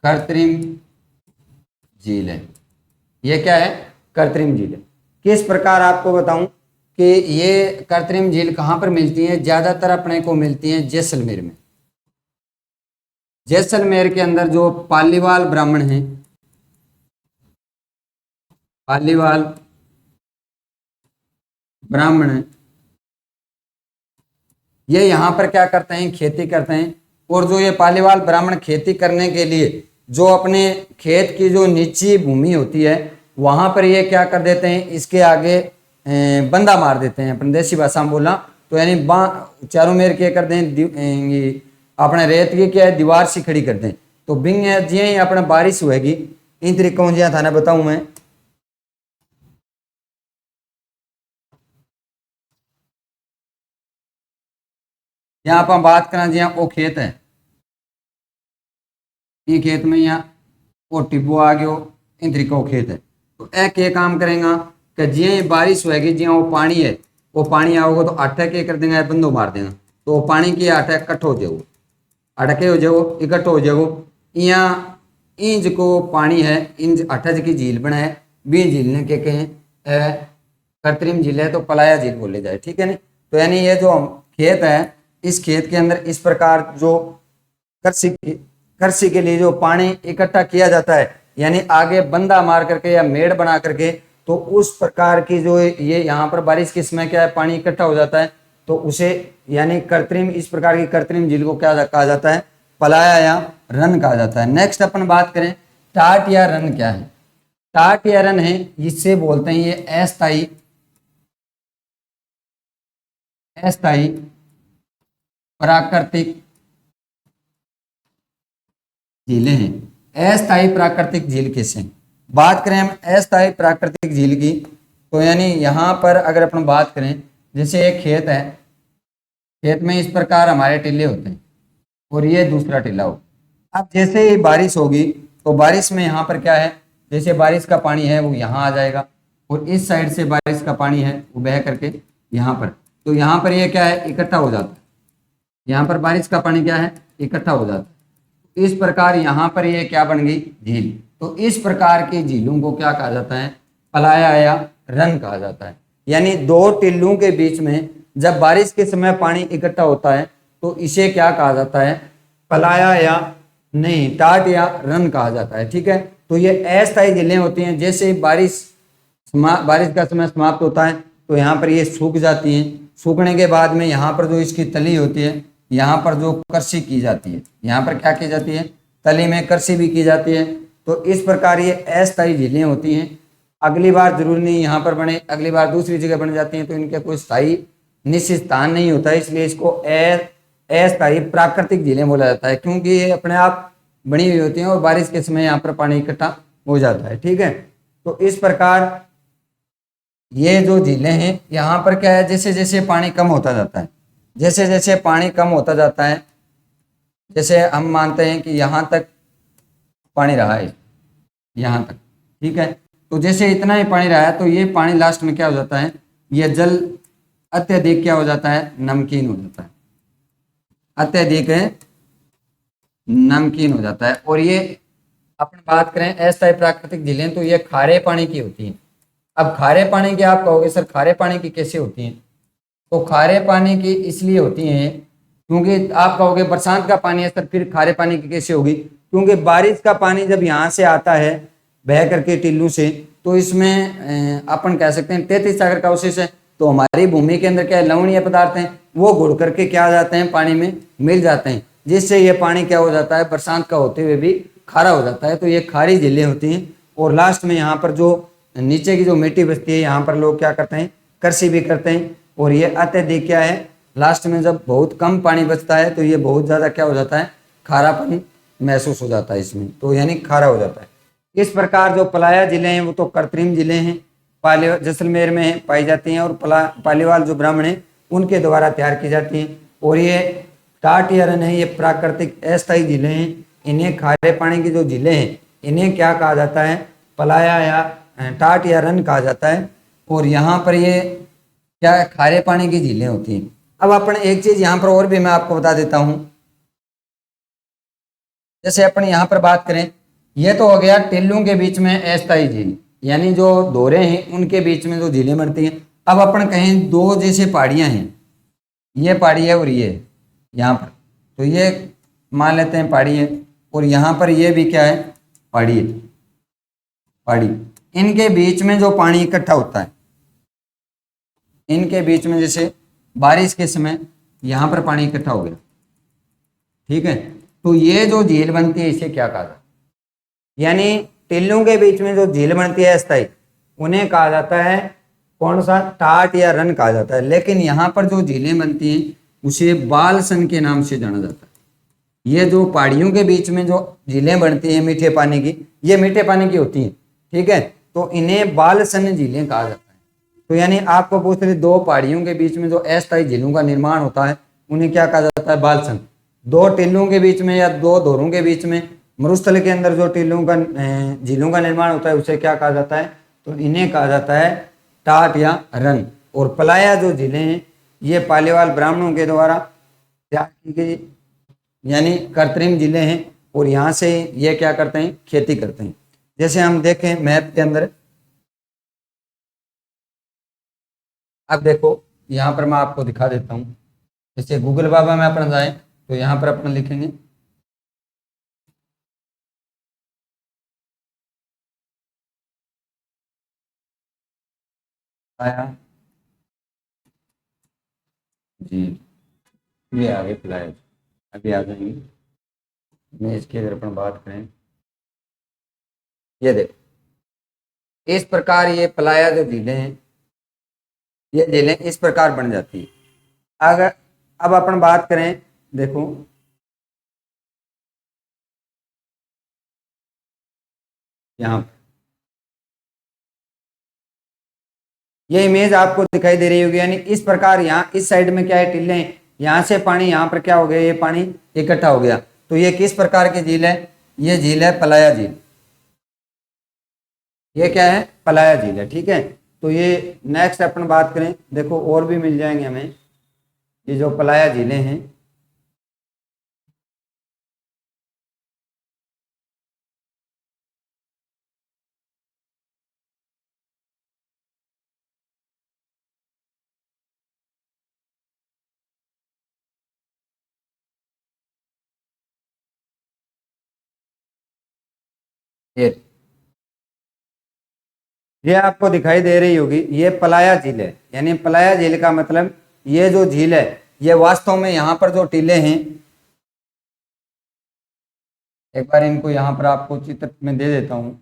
कृत्रिम झील है। ये क्या है, कृत्रिम झील है। किस प्रकार आपको बताऊं कि ये कृत्रिम झील कहां पर मिलती है, ज्यादातर अपने को मिलती है जैसलमेर में। जैसलमेर के अंदर जो पालीवाल ब्राह्मण हैं, पालीवाल ब्राह्मण है, ये यहाँ पर क्या करते हैं, खेती करते हैं। और जो ये पालीवाल ब्राह्मण खेती करने के लिए जो अपने खेत की जो निची भूमि होती है वहां पर ये क्या कर देते हैं, इसके आगे बंदा मार देते हैं, अपने देसी भाषा में बोला तो, यानी चारों मेर क्या कर दें, अपने रेत की क्या है दीवार सी खड़ी कर दें। तो बिंग जी ही अपने बारिश होएगी, इन तरीकों जिया थाने बताऊं मैं। यहाँ पर बात करें जी, वो खेत है, ये खेत में यहाँ वो टिब्बो आ गयो, इन तरीकों खेत है। तो एक ये काम करेगा कि जिये बारिश होएगी, जिया वो पानी है, वो पानी आओगे तो आटे के कर देंगे, बंदो मार देना, तो वो पानी की आटे इकट्ठो हो जाओ, अटके हो जाओ, इकट्ठो हो जाओ। यहाँ इंज को पानी है, इंज अठज की झील बनाए, बी झील ने के कहें कृत्रिम झील है, तो पलाया झील बोले जाए। ठीक है नहीं, तो यानी ये जो खेत है, इस खेत के अंदर इस प्रकार जो कृषि के लिए जो पानी इकट्ठा किया जाता है, यानी आगे बंदा मार करके या मेड़ बना करके, तो उस प्रकार की जो ये यहाँ पर बारिश के समय क्या है पानी इकट्ठा हो जाता है, तो उसे यानी कृत्रिम, इस प्रकार की कृत्रिम झील को क्या कहा जाता है, पलाया या रन कहा जाता है। नेक्स्ट अपन बात करें टाट या रन क्या है। टाट या रन है, इससे बोलते हैं ये अस्थायी प्राकृतिक झीलें हैं। अस्थायी प्राकृतिक झील किसे बात करें हम, अस्थायी प्राकृतिक झील की, तो यानी यहाँ पर अगर अपन बात करें, जैसे एक खेत है, खेत में इस प्रकार हमारे टिल्ले होते हैं और ये दूसरा टिल्ला हो। अब जैसे ही बारिश होगी तो बारिश में यहाँ पर क्या है, जैसे बारिश का पानी है वो यहाँ आ जाएगा और इस साइड से बारिश का पानी है वो बह करके यहाँ पर, तो यहाँ पर ये क्या है, इकट्ठा हो जाता है। यहाँ पर बारिश का पानी क्या है, इकट्ठा हो जाता है। इस प्रकार यहाँ पर ये क्या बन गई, झील। तो इस प्रकार की झीलों को क्या कहा जाता है, पलाया या रन कहा जाता है। यानी दो टिल्लों के बीच में जब बारिश के समय पानी इकट्ठा होता है तो इसे क्या कहा जाता है, पलाया या नहीं, टाट या रन कहा जाता है। ठीक है, तो ये अस्थायी झीलें होती हैं। जैसे बारिश का समय समाप्त होता है तो यहाँ पर ये सूख जाती हैं। सूखने के बाद में यहाँ पर जो इसकी तली होती है, यहाँ पर जो कृषि की जाती है, यहाँ पर क्या की जाती है, तली में कृषि भी की जाती है। तो इस प्रकार ये अस्थायी झीलें होती हैं। अगली बार जरूरी नहीं यहाँ पर बने, अगली बार दूसरी जगह बन जाती हैं, तो इनका कोई स्थायी निश्चित स्थान नहीं होता है, इसलिए इसको अस्थायी प्राकृतिक झीलें बोला जाता है, क्योंकि ये अपने आप बनी हुई होती हैं और बारिश के समय यहाँ पर पानी इकट्ठा हो जाता है। ठीक है, तो इस प्रकार ये जो झीलें हैं, यहाँ पर क्या है, जैसे जैसे पानी कम होता जाता है, जैसे जैसे पानी कम होता जाता है, जैसे हम मानते हैं कि यहाँ तक पानी रहा है, यहाँ तक, ठीक है, तो जैसे इतना ही पानी रहा है तो ये पानी लास्ट में क्या हो जाता है, ये जल अत्यधिक क्या हो जाता है, नमकीन हो जाता है, अत्यधिक नमकीन हो जाता है। और ये अपन बात करें अस्थायी प्राकृतिक झीलें, तो ये खारे पानी की होती हैं। अब खारे पानी की आप कहोगे सर खारे पानी की कैसे होती हैं, तो खारे पानी की इसलिए होती हैं क्योंकि आप कहोगे बरसात का पानी है सर, फिर खारे पानी की कैसे होगी, क्योंकि बारिश का पानी जब यहाँ से आता है बह करके टिल्लू से, तो इसमें अपन कह सकते हैं 33 सागर का अवशेष है। तो हमारी भूमि के अंदर क्या है, लवणीय पदार्थ हैं, वो घुल करके क्या आ जाते हैं, पानी में मिल जाते हैं, जिससे ये पानी क्या हो जाता है, बरसात का होते हुए भी खारा हो जाता है। तो ये खारी झीलें होती हैं। और लास्ट में यहाँ पर जो नीचे की जो मिट्टी बचती है, यहाँ पर लोग क्या करते हैं, कृषि भी करते हैं। और ये अत्यधिक क्या है, लास्ट में जब बहुत कम पानी बचता है तो ये बहुत ज़्यादा क्या हो जाता है, खारापन महसूस हो जाता है इसमें, तो यानी खारा हो जाता है। इस प्रकार जो पलाया जिले हैं वो तो कृत्रिम जिले हैं, जैसलमेर में पाई जाती हैं, और पालीवाल जो ब्राह्मण हैं उनके द्वारा तैयार की जाती हैं। और ये टाट या रन है, ये प्राकृतिक अस्थायी जिले हैं। इन्हें खारे पानी की जो जिले हैं इन्हें क्या कहा जाता है, पलाया या टाट या रन कहा जाता है। और यहाँ पर ये क्या है, खारे पानी की झीलें होती हैं। अब अपन एक चीज यहाँ पर और भी मैं आपको बता देता हूँ, जैसे अपन यहाँ पर बात करें, ये तो हो गया टिल्लों के बीच में अस्थायी झील, यानी जो दोहरे हैं उनके बीच में जो झीलें बनती हैं। अब अपन कहें दो जैसे पहाड़ियाँ हैं, ये पहाड़ी है और ये यहाँ पर, तो ये मान लेते हैं पहाड़ी है, और यहाँ पर ये भी क्या है, पहाड़ी है, पहाड़ी। इनके बीच में जो पानी इकट्ठा होता है, इनके बीच में जैसे बारिश के समय यहाँ पर पानी इकट्ठा हो गया, ठीक है, तो ये जो झील बनती है इसे क्या कहा जाता है, यानी टिल्लों के बीच में जो झील बनती है अस्थायी, उन्हें कहा जाता है कौन सा, टाट या रन कहा जाता है। लेकिन यहाँ पर जो झीलें बनती हैं उसे बालसन के नाम से जाना जाता है। ये जो पहाड़ियों के बीच में जो झीलें बनती हैं मीठे पानी की, ये मीठे पानी की होती हैं, ठीक है, तो इन्हें बालसन झीलें कहा जाता है। तो यानी आपको पूछ रहे, दो पहाड़ियों के बीच में जो अस्थायी झीलों का निर्माण होता है उन्हें क्या कहा जाता है, बालसन। दो टिल्लों के बीच में या दो धोरों के बीच में मरुस्थल के अंदर जो टिल्लों का झीलों का निर्माण होता है उसे क्या कहा जाता है, तो इन्हें कहा जाता है टाट या रन। और पलाया जो झीलें हैं ये पालीवाल ब्राह्मणों के द्वारा तैयार की गई यानी कृत्रिम झीलें हैं, और यहाँ से ये क्या करते हैं, खेती करते हैं। जैसे हम देखें मैप के अंदर, अब देखो यहाँ पर मैं आपको दिखा देता हूँ, जैसे गूगल बाबा में अपन जाए तो यहाँ पर अपन लिखेंगे आया जी, ये आगे प्लाय अभी आ जाएंगे। इमेज की अगर अपन बात करें, ये देखो इस प्रकार ये पलाया जो झीलें हैं, ये झीलें इस प्रकार बन जाती है। अगर अब अपन बात करें, देखो यहाँ ये इमेज आपको दिखाई दे रही होगी, यानी इस प्रकार यहाँ इस साइड में क्या है, टिल्ले हैं, यहाँ से पानी यहाँ पर क्या हो गया, ये पानी इकट्ठा हो गया। तो ये किस प्रकार की झील है, ये झील है पलाया झील, ये क्या है, पलाया झील है, ठीक है। तो ये नेक्स्ट अपन बात करें, देखो और भी मिल जाएंगे हमें ये जो पलाया झीलें हैं। ये आपको दिखाई दे रही होगी, ये पलाया झील है। यानी पलाया झील का मतलब ये जो झील है ये वास्तव में यहाँ पर जो टीले हैं, एक बार इनको यहाँ पर आपको चित्र में दे देता हूँ।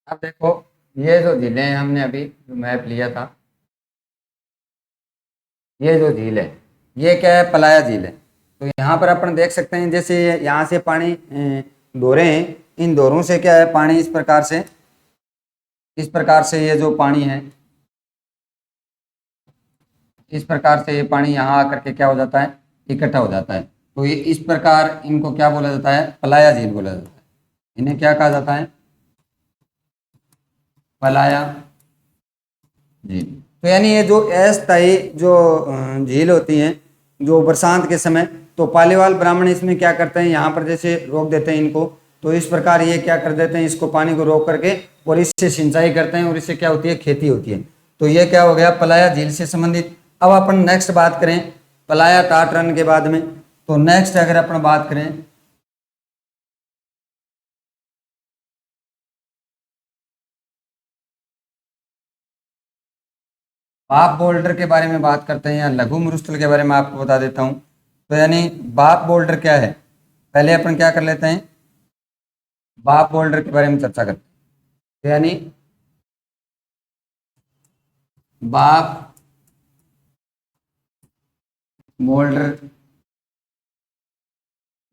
अब देखो ये जो झीलें हैं, हमने अभी जो मैप लिया था, ये जो झील है ये क्या है, पलाया झील है। तो यहाँ पर अपन देख सकते हैं जैसे यहाँ से पानी दोरे हैं, इन दोरों से क्या है पानी इस प्रकार से ये जो पानी है, इस प्रकार से ये पानी यहाँ आकर के क्या हो जाता है, इकट्ठा हो जाता है। तो ये इस प्रकार इनको क्या बोला जाता है, पलाया झील बोला जाता है। इन्हें क्या कहा जाता है, पलाया झील। तो यानी ये जो अस्थायी जो झील होती हैं जो बरसात के समय, तो पालीवाल ब्राह्मण इसमें क्या करते हैं, यहाँ पर जैसे रोक देते हैं इनको, तो इस प्रकार ये क्या कर देते हैं, इसको पानी को रोक करके और इससे सिंचाई करते हैं और इससे क्या होती है, खेती होती है। तो ये क्या हो गया, पलाया झील से संबंधित। अब अपन नेक्स्ट बात करें पलाया टाट रन के बाद में, तो नेक्स्ट अगर अपन बात करें बाप बोल्डर के बारे में बात करते हैं, या लघु मरुस्थल के बारे में आपको बता देता हूं। तो यानी बाप बोल्डर क्या है, पहले अपन क्या कर लेते हैं, बाप बोल्डर के बारे में चर्चा करते हैं। तो यानी बाप बोल्डर,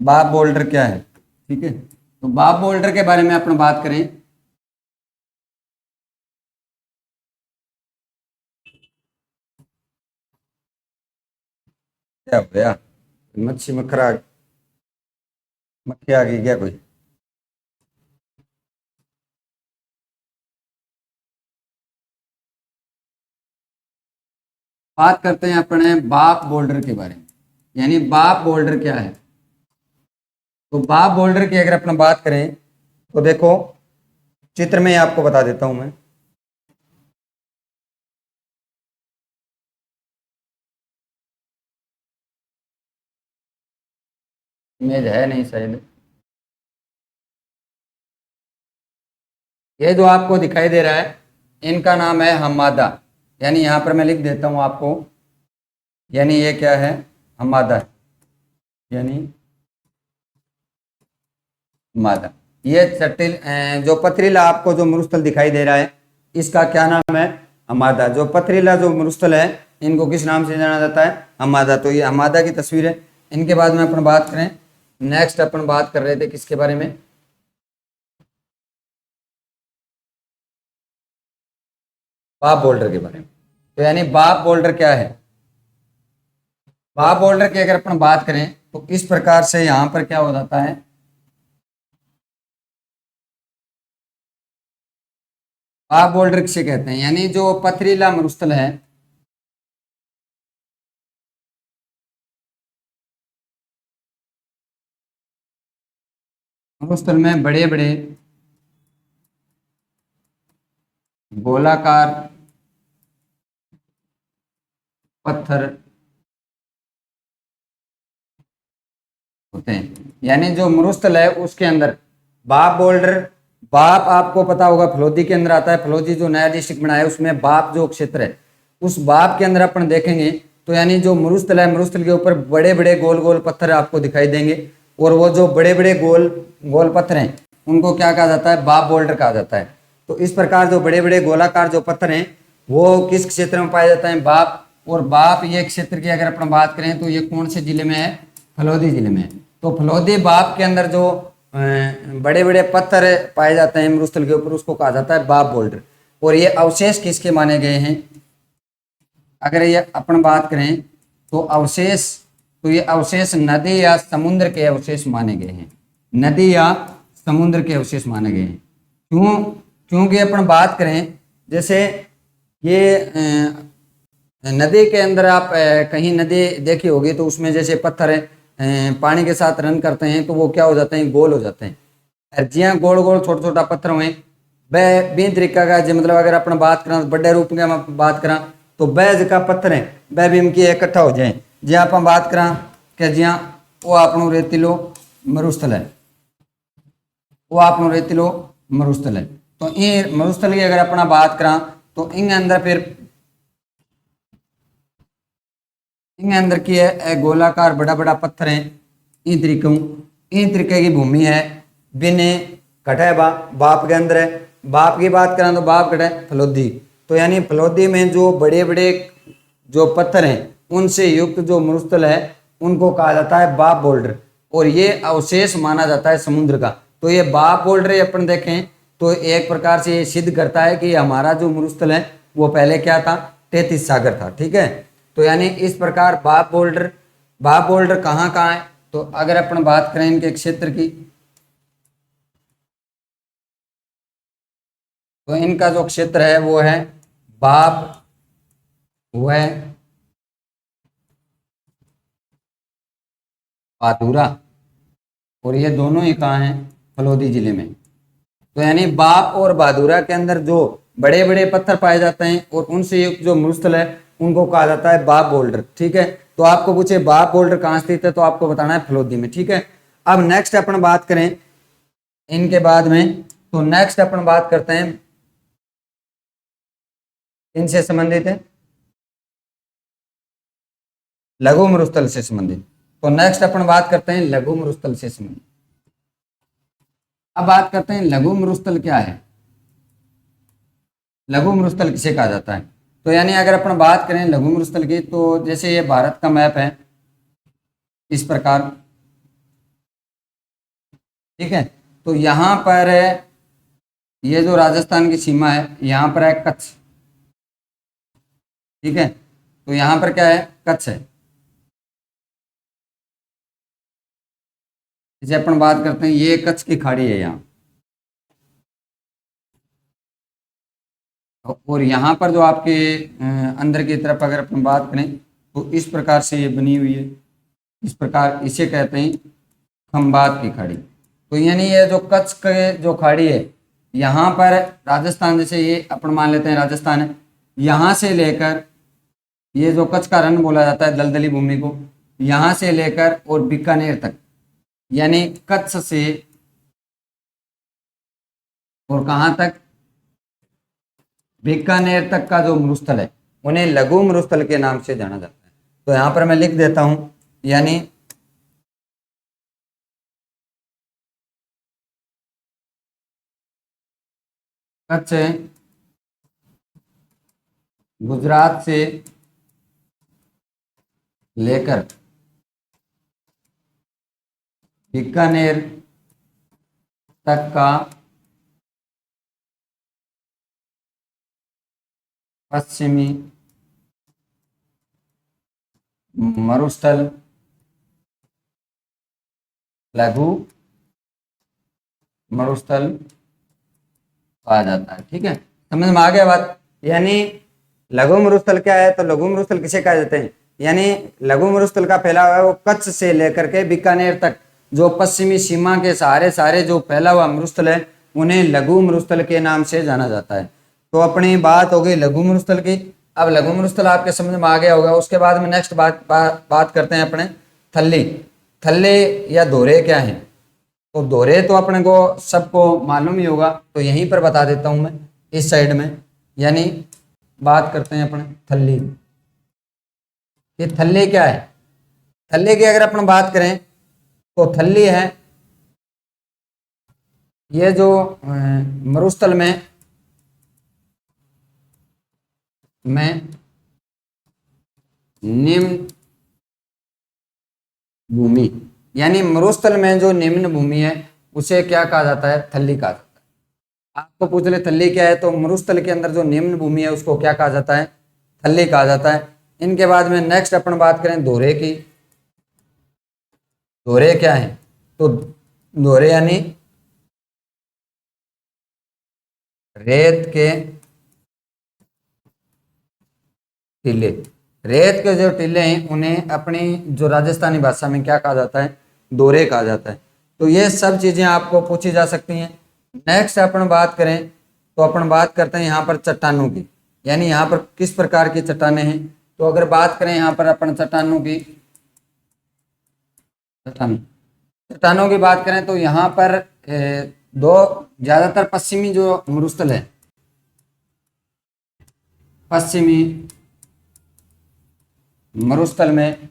बाप बोल्डर क्या है, ठीक है। तो बाप बोल्डर के बारे में अपन बात करें, क्या हो गया, मच्छी मक्खरा मक्खी आ गई क्या कोई, बात करते हैं अपने बाप बोल्डर के बारे में। यानी बाप बोल्डर क्या है, तो बाप बोल्डर की अगर अपन बात करें तो देखो चित्र में आपको बता देता हूं मैं। इमेज है नहीं शायद, ये जो आपको दिखाई दे रहा है इनका नाम है हमादा। यानी यहाँ पर मैं लिख देता हूँ आपको, यानी ये क्या है, हमादा। यानी हमादा, ये जटिल जो पथरीला आपको जो मरुस्थल दिखाई दे रहा है इसका क्या नाम है, हमादा। जो पथरीला जो मरुस्थल है इनको किस नाम से जाना जाता है, हमादा। तो ये हमादा की तस्वीर है। इनके बाद में अपन बात करें, नेक्स्ट अपन बात कर रहे थे किसके बारे में, बाप बोल्डर के बारे में। तो यानी बाप बोल्डर क्या है, बाप बोल्डर की अगर अपन बात करें तो इस प्रकार से यहां पर क्या हो जाता है, बाप बोल्डर किसे कहते हैं, यानी जो पथरीला मरुस्थल है, मरुस्थल में बड़े बड़े गोलाकार पत्थर होते हैं। यानी जो मरुस्थल है उसके अंदर बाप बोल्डर, बाप आपको पता होगा फलोदी के अंदर आता है, फलोदी जो नया डिस्ट्रिक्ट बनाया है उसमें बाप जो क्षेत्र है उस बाप के अंदर अपन देखेंगे तो यानी जो मरुस्थल है, मरुस्थल के ऊपर बड़े बड़े गोल गोल पत्थर आपको दिखाई देंगे, और वो जो बड़े बड़े गोल गोल पत्थर हैं उनको क्या कहा जाता है, बाप बोल्डर कहा जाता है। तो इस प्रकार जो बड़े बड़े गोलाकार जो पत्थर हैं वो किस क्षेत्र में पाए जाते हैं, बाप। और बाप ये क्षेत्र की अगर अपन बात करें तो ये कौन से जिले में है, फलोदी जिले में है। तो फलोदी बाप के अंदर जो बड़े बड़े पत्थर पाए जाते हैं मरुस्थल के ऊपर उसको कहा जाता है बाप बोल्डर। और ये अवशेष किसके माने गए हैं, अगर ये अपन बात करें तो अवशेष, तो ये अवशेष नदी या समुद्र के अवशेष माने गए हैं, नदी या समुद्र के अवशेष माने गए हैं। क्यों, क्योंकि अपन बात करें जैसे ये नदी के अंदर आप कहीं नदी देखी होगी तो उसमें जैसे पत्थर पानी के साथ रन करते हैं तो वो क्या हो जाते हैं, गोल हो जाते हैं। जियाँ गोल गोल छोटा छोटा पत्थर हुए वह भी तरीका का जो मतलब अगर अपन बात करें बड़े रूप में बात करा तो वह का पत्थर है वह भी इनकी इकट्ठा हो जाए। जियाँ आप बात करा कि जियाँ वो आपनो रेतीलो मरुस्थल है, वो आपनो रेतीलो मरुस्थल है। तो ये मरुस्थल की अगर अपना बात करा तो इन अंदर फिर इन अंदर की है गोलाकार बड़ा बड़ा पत्थर है, इन तरीके की भूमि है बिने कटा बाप के अंदर है। बाप की बात करें तो बाप कटा फलोदी, तो यानी फलोदी में जो बड़े बड़े जो पत्थर हैं उनसे युक्त जो मरुस्थल है उनको कहा जाता है बाप बोल्डर, और ये अवशेष माना जाता है समुद्र का। तो ये बाप बोल्डर अपन देखें तो एक प्रकार से ये सिद्ध करता है कि हमारा जो मरुस्थल है वो पहले क्या था, 33 सागर था। ठीक है, तो यानी इस प्रकार बाप बोल्डर कहाँ कहाँ है, तो अगर अपन बात करें इनके क्षेत्र की तो इनका जो क्षेत्र है वो है बाप व बादूरा, और ये दोनों ही कहाँ हैं, फलोदी जिले में। तो यानी बाप और बादूरा के अंदर जो बड़े बड़े पत्थर पाए जाते हैं और उनसे युक्त जो मरुस्थल है उनको कहा जाता है बाप बोल्डर। ठीक है, तो आपको पूछे बाप बोल्डर कहाँ स्थित है तो आपको बताना है फलोदी में। ठीक है, अब नेक्स्ट अपन बात करें इनके बाद में, तो नेक्स्ट अपन बात करते हैं इनसे संबंधित है लघु मरुस्थल से संबंधित। तो नेक्स्ट अपन बात करते हैं लघु मरुस्थल से संबंधित। अब बात करते हैं लघु मरुस्थल क्या है, लघु मरुस्थल किसे कहा जाता है। तो यानी अगर अपन बात करें लघु मरुस्थल की तो जैसे ये भारत का मैप है इस प्रकार, ठीक है, तो यहाँ पर ये जो राजस्थान की सीमा है यहाँ पर है कच्छ। ठीक है, तो यहाँ पर क्या है, कच्छ है। इसे अपन बात करते हैं ये कच्छ की खाड़ी है यहाँ, और यहाँ पर जो आपके अंदर की तरफ अगर अपन बात करें तो इस प्रकार से ये बनी हुई है, इस प्रकार इसे कहते हैं खंबात की खाड़ी। तो यानी ये जो कच्छ के जो खाड़ी है यहाँ पर राजस्थान, जैसे ये अपन मान लेते हैं राजस्थान है, यहाँ से लेकर ये जो कच्छ का रण बोला जाता है दलदली भूमि को, यहाँ से लेकर और बीकानेर तक, यानी कच्छ से और कहाँ तक, बीकानेर तक का जो मरुस्थल है उन्हें लघु मरुस्थल के नाम से जाना जाता है। तो यहाँ पर मैं लिख देता हूं, यानी कच्छ गुजरात से लेकर बीकानेर तक का पश्चिमी मरुस्थल लघु मरुस्थल कहा जाता है। ठीक है, समझ में आ गया बात। यानी लघु मरुस्थल क्या है, तो लघु मरुस्थल किसे कहा जाते हैं, यानी लघु मरुस्थल का फैला हुआ है वो कच्छ से लेकर के बीकानेर तक जो पश्चिमी सीमा के सारे जो फैला हुआ मरुस्थल है उन्हें लघु मरुस्थल के नाम से जाना जाता है। तो अपनी बात हो गई लघु मरुस्थल की। अब लघु मरुस्थल आपके समझ में आ गया होगा, उसके बाद में नेक्स्ट बात करते हैं अपने थल्ली। थल्ले या दोहरे क्या है, तो दोहरे तो अपने को सबको मालूम ही होगा, तो यहीं पर बता देता हूं मैं इस साइड में। यानी बात करते हैं अपन थल्ली। ये थल्ली क्या है? थल्ली की अगर अपन बात करें तो थल्ली है ये जो मरुस्थल में निम्न भूमि, यानी मरुस्थल में जो निम्न भूमि है उसे क्या कहा जाता है? थल्ली कहा जाता है। आपको पूछ ले थल्ली क्या है, तो मरुस्थल के अंदर जो निम्न भूमि है उसको क्या कहा जाता है? थल्ली कहा जाता है। इनके बाद में नेक्स्ट अपन बात करें दोहरे की। दोहरे क्या है? तो दोहरे यानी रेत के टीले। रेत के जो टीले हैं उन्हें अपनी जो राजस्थानी भाषा में क्या कहा जाता है? दोहरे कहा जाता है। तो ये सब चीजें आपको पूछी जा सकती हैं। नेक्स्ट अपन बात करें तो अपन बात करते हैं यहाँ पर चट्टानों की, यानी यहाँ पर किस प्रकार की चट्टानें हैं। तो अगर बात करें यहाँ पर अपन चट्टानों की, चट्टानों की बात करें तो यहाँ पर दो ज्यादातर पश्चिमी जो मरुस्थल है, पश्चिमी मरुस्थल में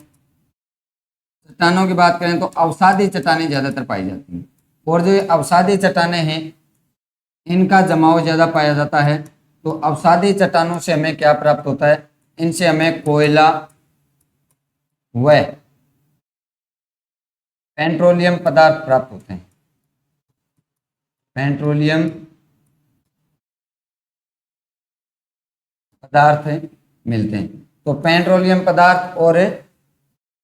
चट्टानों की बात करें तो अवसादी चट्टानें ज्यादातर पाई जाती हैं। और जो अवसादी चट्टानें हैं इनका जमाव ज्यादा पाया जाता है। तो अवसादी चट्टानों से हमें क्या प्राप्त होता है? इनसे हमें कोयला व पेट्रोलियम पदार्थ प्राप्त होते हैं। पेट्रोलियम पदार्थ मिलते हैं। तो पेट्रोलियम पदार्थ और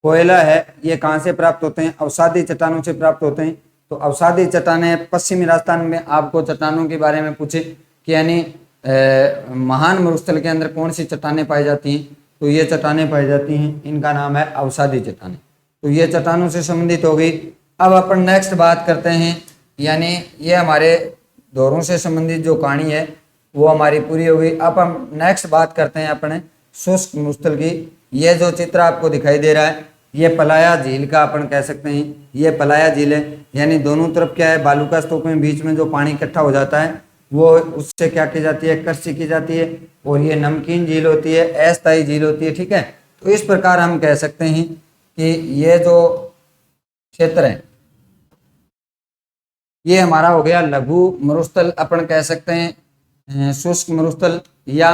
कोयला है ये कहाँ से प्राप्त होते हैं? अवसादी चट्टानों से प्राप्त होते हैं। तो अवसादी चट्टानें पश्चिमी राजस्थान में आपको चट्टानों के बारे में पूछे कि यानी महान मरुस्थल के अंदर कौन सी चट्टानें पाई जाती हैं, तो ये चट्टानें पाई जाती हैं, इनका नाम है अवसादी चट्टानें। तो ये चट्टानों से संबंधित हो गई। अब अपन नेक्स्ट बात करते हैं, यानी ये हमारे दौरों से संबंधित जो कहानी है वो हमारी पूरी हो गई। अब हम नेक्स्ट बात करते हैं अपने शुष्क मरुस्थल की। ये जो चित्र आपको दिखाई दे रहा है ये पलाया झील का अपन कह सकते हैं, ये पलाया झील है। यानी दोनों तरफ क्या है? बालू का स्तूप में बीच में जो पानी इकट्ठा हो जाता है वो उससे क्या की जाती है? कृषि की जाती है। और ये नमकीन झील होती है, अस्थायी झील होती है, ठीक है। तो इस प्रकार हम कह सकते हैं कि ये जो क्षेत्र है ये हमारा हो गया लघु मरुस्थल, अपन कह सकते हैं शुष्क मरुस्थल या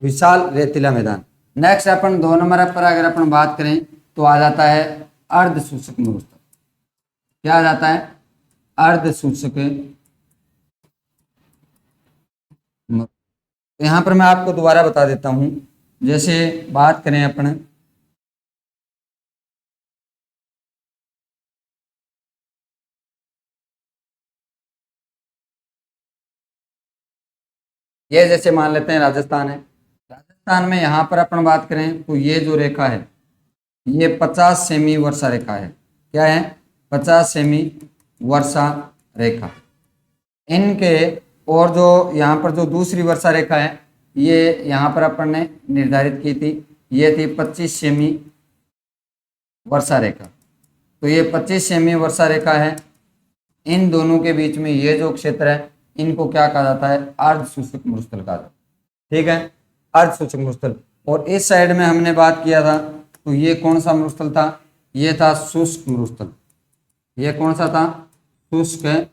विशाल रेतीला मैदान। नेक्स्ट अपन 2 नंबर पर अगर अपन बात करें तो आ जाता है अर्ध शुष्क मरुस्थल। क्या आ जाता है? अर्ध शुष्क। यहाँ पर मैं आपको दोबारा बता देता हूं। जैसे बात करें अपन ये जैसे मान लेते हैं राजस्थान है। राजस्थान में यहाँ पर अपन बात करें तो ये जो रेखा है ये 50 सेमी वर्षा रेखा है। क्या है? 50 सेमी वर्षा रेखा। इनके और जो यहाँ पर जो दूसरी वर्षा रेखा है ये यहाँ पर अपन ने निर्धारित की थी, ये थी 25 सेमी वर्षा रेखा। तो ये 25 सेमी वर्षा रेखा है। इन दोनों के बीच में ये जो क्षेत्र है इनको क्या कहा जाता है? अर्ध शुष्क मरुस्थल कहा जाता है, ठीक है, अर्ध शुष्क मरुस्थल। और इस साइड में हमने बात किया था तो ये कौन सा मरुस्थल था? ये था शुष्क मरुस्थल। ये कौन सा था? शुष्क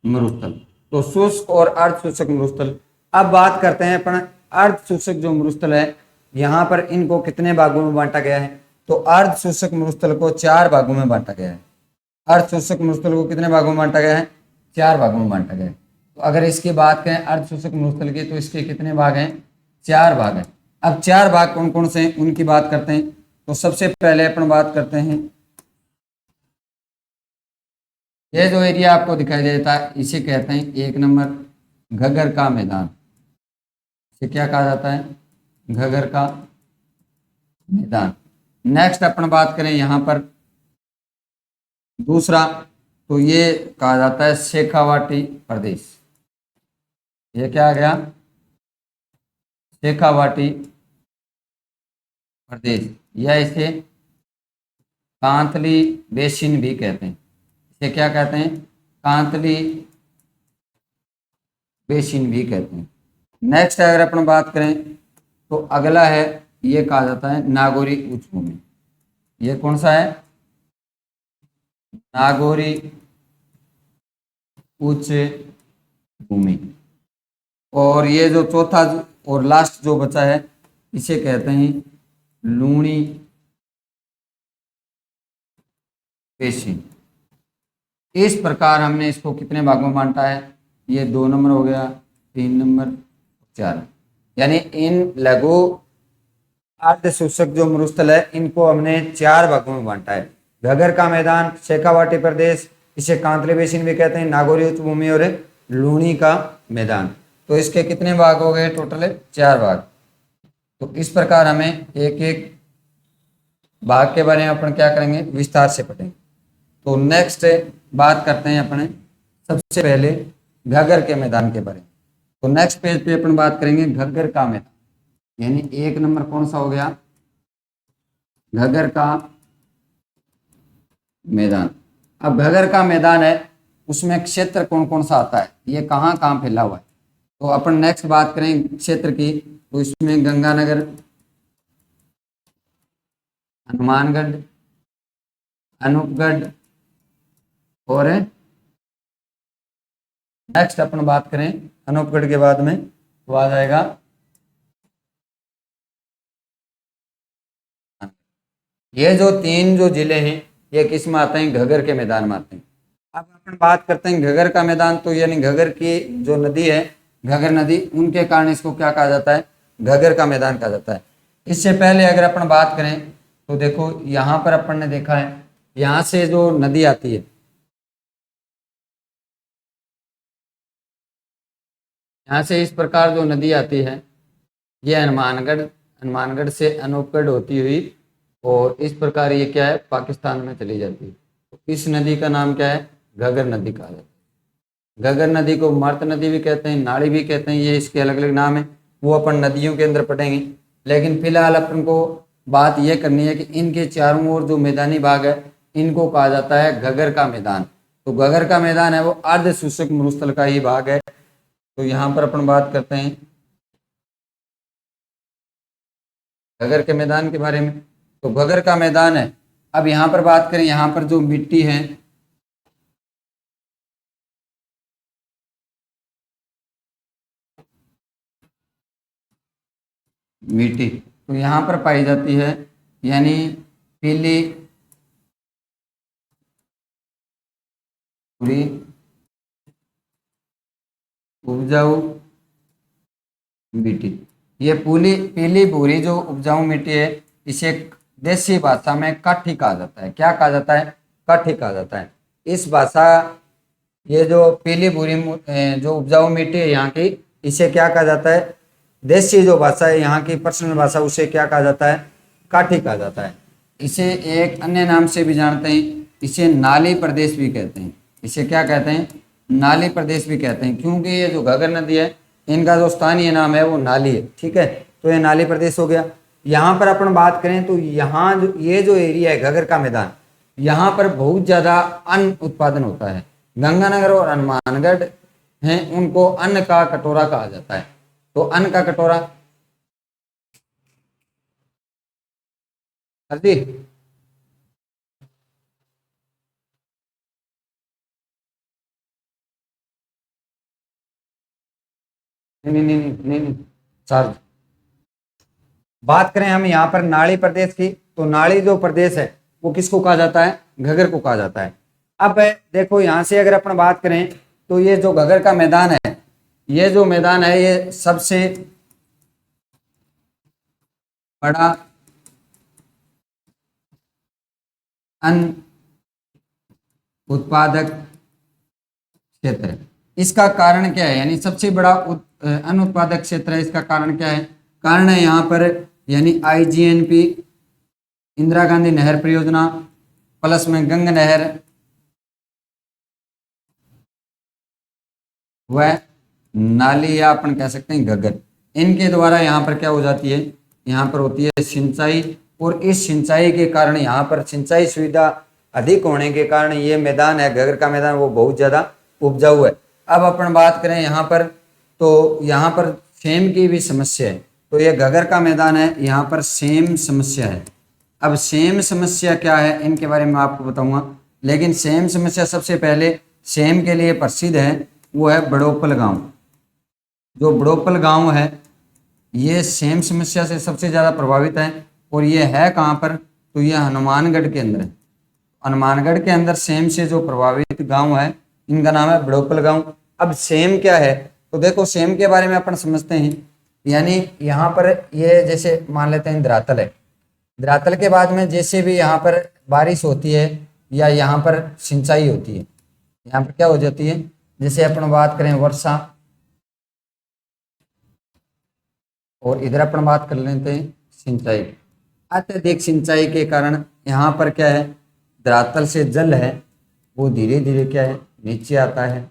मरुस्थल। तो शुष्क और अर्ध शुष्क मरुस्थल। अब बात करते हैं अपन अर्ध शुष्क जो मरुस्थल है यहाँ पर इनको कितने भागों में बांटा गया है? तो अर्ध शुष्क मरुस्थल को 4 भागों में बांटा गया है। अर्ध शुष्क मरुस्थल को कितने भागों में बांटा गया है? 4 भागों में बांटा गया है। तो अगर इसकी बात करें अर्ध शुष्क मरुस्थल की तो इसके कितने भाग हैं? 4 भाग हैं। अब 4 भाग कौन कौन से हैं उनकी बात करते हैं। तो सबसे पहले अपन बात करते हैं ये जो एरिया आपको दिखाई देता है इसे कहते हैं 1 नंबर घग्गर का मैदान। इसे क्या कहा जाता है? घग्गर का मैदान। नेक्स्ट अपन बात करें यहाँ पर दूसरा तो ये कहा जाता है शेखावाटी प्रदेश। ये क्या आ गया? शेखावाटी प्रदेश, या इसे कांतली बेसिन भी कहते हैं। इसे क्या कहते हैं? कांतली बेसिन भी कहते हैं। नेक्स्ट अगर अपन बात करें तो अगला है, ये कहा जाता है नागौरी उच्च भूमि। ये कौन सा है? नागौरी उच्च भूमि। और ये जो चौथा और लास्ट जो बचा है इसे कहते हैं लूणी पेशी। इस प्रकार हमने इसको कितने भागों में बांटा है? ये 2 नंबर हो गया, 3 नंबर, 4। यानी इन लघु अर्ध शुष्क जो मरुस्थल है इनको हमने 4 भागों में बांटा है। घगर का मैदान, शेखावाटी प्रदेश, इसे कांतले बेसिन भी कहते हैं, नागौरी उच्च भूमि और लूणी का मैदान। तो इसके कितने भाग हो गए? टोटल 4 भाग। तो इस प्रकार हमें एक एक भाग के बारे में अपन क्या करेंगे? विस्तार से पढ़ेंगे। तो नेक्स्ट बात करते हैं अपने सबसे पहले घग्गर के मैदान के बारे में। तो नेक्स्ट पेज पे अपन बात करेंगे घग्गर का मैदान। यानी 1 नंबर कौन सा हो गया? घग्गर का मैदान। अब घग्गर का मैदान है, उसमें क्षेत्र कौन कौन सा आता है? ये कहाँ कहाँ फैला हुआ है? तो अपन नेक्स्ट बात करें क्षेत्र की, तो इसमें गंगानगर, हनुमानगढ़, अनूपगढ़ और नेक्स्ट अपन बात करें अनूपगढ़ के बाद में तो आ जाएगा ये जो 3 जो जिले हैं ये किस में आते हैं? घग्गर के मैदान में आते हैं। अब अपन बात करते हैं घग्गर का मैदान। तो यानी घग्गर की जो नदी है, घग्गर नदी, उनके कारण इसको क्या कहा जाता है? घग्गर का मैदान कहा जाता है। इससे पहले अगर अपन बात करें तो देखो यहाँ पर अपन ने देखा है, यहाँ से जो नदी आती है, यहाँ से इस प्रकार जो नदी आती है ये हनुमानगढ़, हनुमानगढ़ से अनूपगढ़ होती हुई और इस प्रकार ये क्या है? पाकिस्तान में चली जाती है। तो इस नदी का नाम क्या है? घग्गर नदी कहा जाता है। घग्गर नदी को मर्त नदी भी कहते हैं, नाड़ी भी कहते हैं, ये इसके अलग अलग नाम है, वो अपन नदियों के अंदर पढ़ेंगे। लेकिन फिलहाल अपन को बात यह करनी है कि इनके चारों ओर जो मैदानी भाग है इनको कहा जाता है घग्गर का मैदान। तो घग्गर का मैदान है वो अर्ध शुष्क मरुस्थल का ही भाग है। तो यहाँ पर अपन बात करते हैं घग्गर के मैदान के बारे में। तो घग्गर का मैदान है, अब यहाँ पर बात करें, यहाँ पर जो मिट्टी है मिट्टी, तो यहाँ पर पाई जाती है यानी पीली पूरी उपजाऊ मिट्टी। ये पीली भूरी जो उपजाऊ मिट्टी है इसे देसी भाषा में काठी कहा जाता है। क्या कहा जाता है? काठी कहा जाता है। इस भाषा, ये जो पीली भूरी जो उपजाऊ मिट्टी है यहाँ की, इसे क्या कहा जाता है? देसी जो भाषा है यहाँ की पर्सनल भाषा, उसे क्या कहा जाता है? काठी कहा जाता है। इसे एक अन्य नाम से भी जानते हैं, इसे नाली प्रदेश भी कहते हैं। इसे क्या कहते हैं? नाली प्रदेश भी कहते हैं, क्योंकि ये जो घग्गर नदी है इनका जो स्थानीय नाम है वो नाली है। ठीक है, तो ये नाली प्रदेश हो गया। यहाँ पर अपन बात करें तो यहाँ जो ये जो एरिया है घग्गर का मैदान, यहाँ पर बहुत ज्यादा अन्न उत्पादन होता है। गंगानगर और हनुमानगढ़ हैं, उनको अन्न का कटोरा कहा जाता है। तो अन्न का कटोरा हल्दी, नहीं नहीं नहीं नहीं नहीं सर, बात करें हम यहाँ पर नाड़ी प्रदेश की, तो नाड़ी जो प्रदेश है वो किसको कहा जाता है? घग्गर को कहा जाता है। अब देखो यहाँ से अगर अपन बात करें तो ये जो घग्गर का मैदान है, ये जो मैदान है ये सबसे बड़ा अन्न उत्पादक क्षेत्र है। इसका कारण क्या है? यानी सबसे बड़ा अन्न उत्पादक क्षेत्र है, इसका कारण क्या है? कारण है यहाँ पर यानी IGNP, इंदिरा गांधी नहर परियोजना, प्लस में गंग नहर व नाली, या अपन कह सकते हैं घग्गर, इनके द्वारा यहाँ पर क्या हो जाती है? यहाँ पर होती है सिंचाई। और इस सिंचाई के कारण यहाँ पर सिंचाई सुविधा अधिक होने के कारण ये मैदान है घग्गर का मैदान वो बहुत ज्यादा उपजाऊ है। अब अपन बात करें यहाँ पर, तो यहाँ पर सेम की भी समस्या है। तो ये घगर का मैदान है, यहाँ पर सेम समस्या है। अब सेम समस्या क्या है इनके बारे में आपको बताऊंगा, लेकिन सेम समस्या सबसे पहले सेम के लिए प्रसिद्ध है, वो है बड़ोपल गांव। जो बड़ोपल गांव है ये सेम समस्या से सबसे ज़्यादा प्रभावित है। और ये है कहाँ पर, तो ये हनुमानगढ़ के अंदर है। हनुमानगढ़ के अंदर सेम से जो प्रभावित गांव है इनका नाम है बड़ोपल गांव। अब सेम क्या है, तो देखो सेम के बारे में अपन समझते हैं। यानी यहाँ पर ये जैसे मान लेते हैं धरातल है, धरातल के बाद में जैसे भी यहाँ पर बारिश होती है या यहाँ पर सिंचाई होती है, यहाँ पर क्या हो जाती है, जैसे अपन बात करें वर्षा, और इधर अपन बात कर लेते हैं सिंचाई। अत्यधिक सिंचाई के कारण यहाँ पर क्या है, धरातल से जल है वो धीरे धीरे क्या है, नीचे आता है।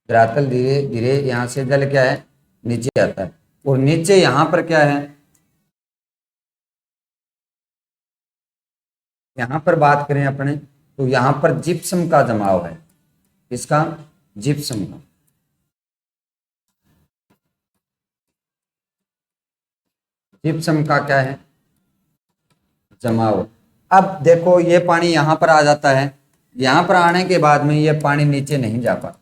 धरातल धीरे धीरे यहाँ से जल क्या है, नीचे आता है। और नीचे यहाँ पर क्या है, यहाँ पर बात करें अपने तो यहाँ पर जिप्सम का जमाव है। इसका जिप्सम का, जिप्सम का क्या है, जमाव। अब देखो ये पानी यहाँ पर आ जाता है, यहाँ पर आने के बाद में ये पानी नीचे नहीं जा पाता।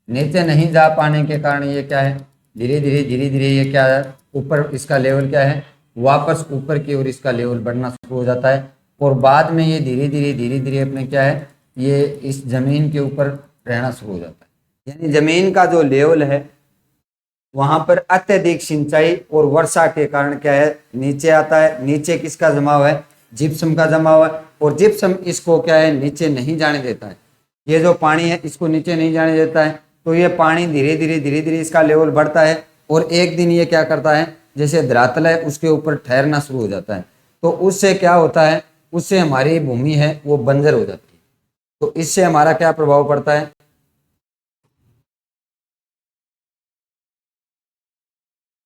नीचे नहीं जा पाने के कारण ये क्या है, धीरे धीरे ये क्या है, ऊपर इसका लेवल क्या है, वापस ऊपर की ओर इसका लेवल बढ़ना शुरू हो जाता है। और बाद में ये धीरे धीरे अपने क्या है, ये इस जमीन के ऊपर रहना शुरू हो जाता है। यानी जमीन का जो लेवल है वहां पर अत्यधिक सिंचाई और वर्षा के कारण क्या है, नीचे आता है। नीचे किसका जमाव है, जिप्सम का जमाव है। और जिप्सम इसको क्या है, नीचे नहीं जाने देता है। ये जो पानी है इसको नीचे नहीं जाने देता है। तो ये पानी धीरे धीरे इसका लेवल बढ़ता है और एक दिन ये क्या करता है, जैसे धरातल है उसके ऊपर ठहरना शुरू हो जाता है। तो उससे क्या होता है, उससे हमारी भूमि है वो बंजर हो जाती है। तो इससे हमारा क्या प्रभाव पड़ता है,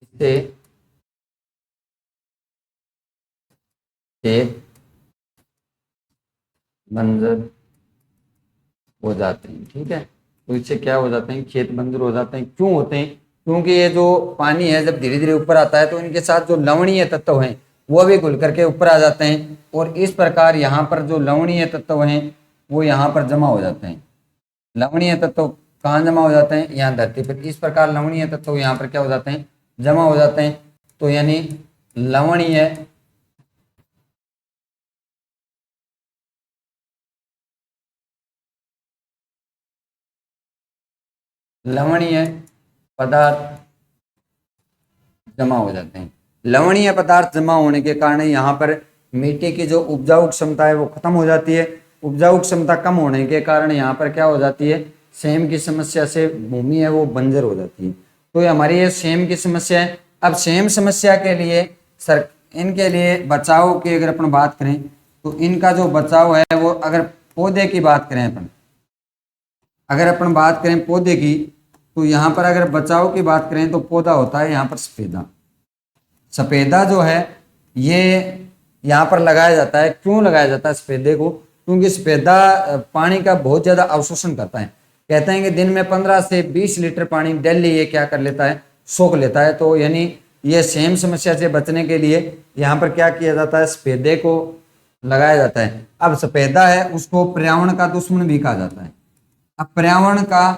इससे खेत बंजर हो जाते हैं। ठीक है, तो इससे क्या हो जाते हैं, खेत बंजर हो जाते हैं। क्यों होते हैं, क्योंकि ये जो पानी है जब धीरे धीरे ऊपर आता है तो इनके साथ जो लवणीय तत्व हैं वो भी घुल करके ऊपर आ जाते हैं। और इस प्रकार यहाँ पर जो लवणीय तत्व हैं वो यहाँ पर जमा हो जाते हैं। लवणीय तत्व कहाँ जमा हो जाते हैं, यहाँ धरती पर। इस प्रकार लवणीय तत्व यहाँ पर क्या हो जाते हैं, जमा हो जाते हैं। तो यानी लवणीय लवणीय पदार्थ जमा हो जाते हैं। लवणीय पदार्थ जमा होने के कारण यहाँ पर मिट्टी की जो उपजाऊ क्षमता है वो खत्म हो जाती है। उपजाऊ क्षमता कम होने के कारण यहाँ पर क्या हो जाती है, सेम की समस्या से भूमि है वो बंजर हो जाती है। तो ये हमारी ये सेम की समस्या है। अब सेम समस्या के लिए इनके लिए बचाव की अगर अपन बात करें तो इनका जो बचाव है वो, अगर पौधे की बात करें अपन, अगर अपन बात करें पौधे की, तो यहाँ पर अगर बचाव की बात करें तो पौधा होता है यहाँ पर सफेदा। सफेदा जो है ये यहाँ पर लगाया जाता है। क्यों लगाया जाता है सफेदे को, क्योंकि सफेदा पानी का बहुत ज़्यादा अवशोषण करता है। कहते हैं कि दिन में 15 से 20 लीटर पानी डेली ये क्या कर लेता है, सोख लेता है। तो यानी ये सेम समस्या से बचने के लिए यहाँ पर क्या किया जाता है, सफेदे को लगाया जाता है। अब सफेदा है उसको पर्यावरण का दुश्मन भी कहा जाता है। अब पर्यावरण का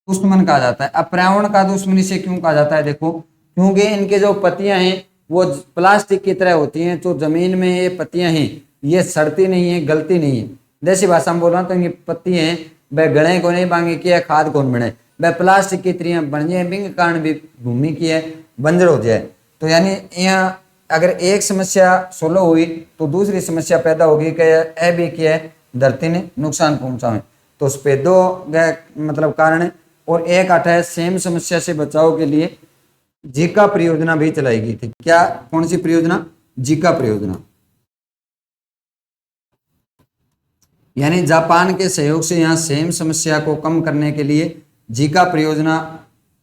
दुश्मन कहा जाता है। अब पर्यावरण का दुश्मन इसे क्यों कहा जाता है, देखो क्योंकि इनके जो पत्तियां हैं वो प्लास्टिक की तरह होती हैं। जो जमीन में ये पत्तियां हैं ये सड़ती नहीं है, गलती नहीं है। जैसी भाषा में बोल रहा हूँ, तो ये पत्ती हैं वह गणे को नहीं बांगे किया खाद कौन बने, वह प्लास्टिक की तरह बन जाए, बिंग कारण भी भूमि की है बंजर हो जाए। तो यानी यहाँ अगर एक समस्या सोलो हुई तो दूसरी समस्या पैदा होगी कि ए भी किया है धरती ने नुकसान पहुंचाए। तो सफेदों का मतलब कारण है। और एक आता है सेम समस्या से बचाव के लिए जीका परियोजना भी चलाई गई थी। क्या, कौन सी परियोजना, जीका परियोजना। यानी जापान के सहयोग से यहाँ सेम समस्या को कम करने के लिए जीका परियोजना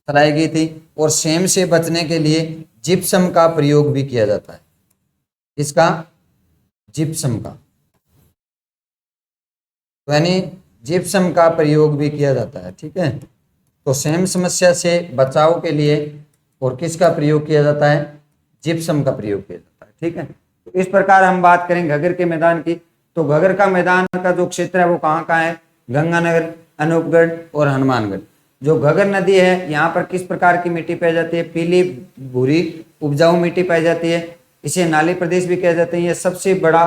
चलाई गई थी। और सेम से बचने के लिए जिप्सम का प्रयोग भी किया जाता है। इसका, जिप्सम का, तो यानी जिप्सम का प्रयोग भी किया जाता है। ठीक है, तो सेम समस्या से बचाव के लिए और किसका प्रयोग किया जाता है, जिप्सम का प्रयोग किया जाता है। ठीक है, तो इस प्रकार हम बात करें घगर के मैदान की, तो घगर का मैदान का जो क्षेत्र है वो कहाँ कहाँ है, गंगानगर, अनूपगढ़ और हनुमानगढ़। जो घगर नदी है यहाँ पर किस प्रकार की मिट्टी पाई जाती है, पीली भूरी उपजाऊ मिट्टी पाई जाती है, इसे नाली प्रदेश भी कहे जाते हैं। यह सबसे बड़ा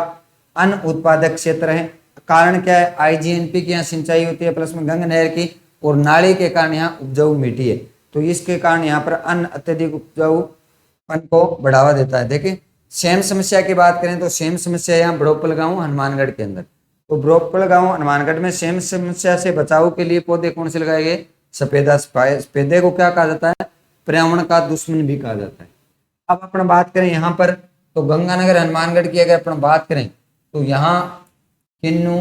अन्न उत्पादक क्षेत्र है। कारण क्या है, आईजीएनपी की यहाँ सिंचाई होती है प्लस में गंगा नहर की, और नाली के कारण यहाँ उपजाऊ मिट्टी है, तो इसके कारण यहाँ पर अन्न अत्यधिक उपजाऊपन को बढ़ावा देता है। देखिए सेम समस्या की बात करें तो सेम समस्या यहाँ बड़ोपल गांव हनुमानगढ़ के अंदर, तो बड़ोपल गांव हनुमानगढ़ में सेम समस्या से बचाव के लिए पौधे कौन से लगाए गए, सफेदा। सफेदे को क्या कहा जाता है, पर्यावरण का दुश्मन भी कहा जाता है। अब अपन बात करें यहाँ पर, तो गंगानगर हनुमानगढ़ की अगर अपन बात करें तो यहाँ किन्नू,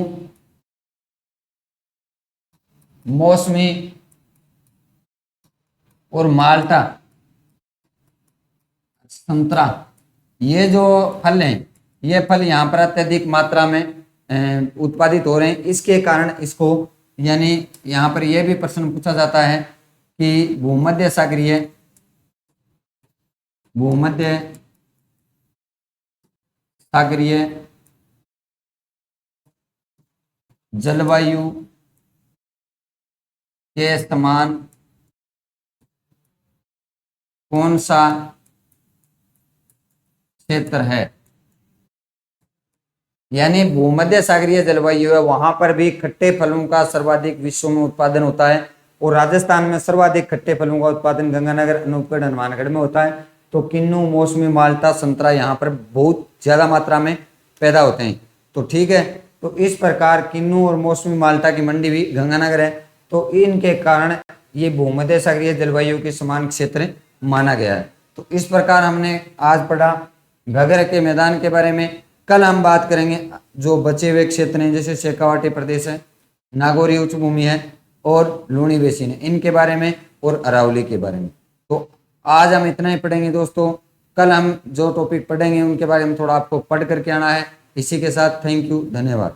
मौसमी और माल्टा, संतरा, ये जो फल हैं, ये फल यहाँ पर अत्यधिक मात्रा में उत्पादित हो रहे हैं। इसके कारण इसको, यानी यहाँ पर यह भी प्रश्न पूछा जाता है कि भूमध्य सागरीय जलवायु के समान कौन सा क्षेत्र है, यानी भूमध्य सागरीय जलवायु है, वहां पर भी खट्टे फलों का सर्वाधिक विश्व में उत्पादन होता है, और राजस्थान में सर्वाधिक खट्टे फलों का उत्पादन गंगानगर, अनूपगढ़, हनुमानगढ़ में होता है। तो किन्नू, मौसमी, माल्टा, संतरा यहाँ पर बहुत ज्यादा मात्रा में पैदा होते हैं। तो ठीक है, तो इस प्रकार किन्नू और मौसमी माल्टा की मंडी भी गंगानगर है, तो इनके कारण ये भूमध्य सागरीय जलवायु के समान क्षेत्र माना गया है। तो इस प्रकार हमने आज पढ़ा घगर के मैदान के बारे में। कल हम बात करेंगे जो बचे हुए क्षेत्र हैं, जैसे शेखावाटी प्रदेश है, नागौरी उच्च भूमि है और लूणी बेसिन है, इनके बारे में, और अरावली के बारे में। तो आज हम इतना ही पढ़ेंगे दोस्तों। कल हम जो टॉपिक पढ़ेंगे उनके बारे में थोड़ा आपको पढ़ करके आना है। इसी के साथ थैंक यू, धन्यवाद।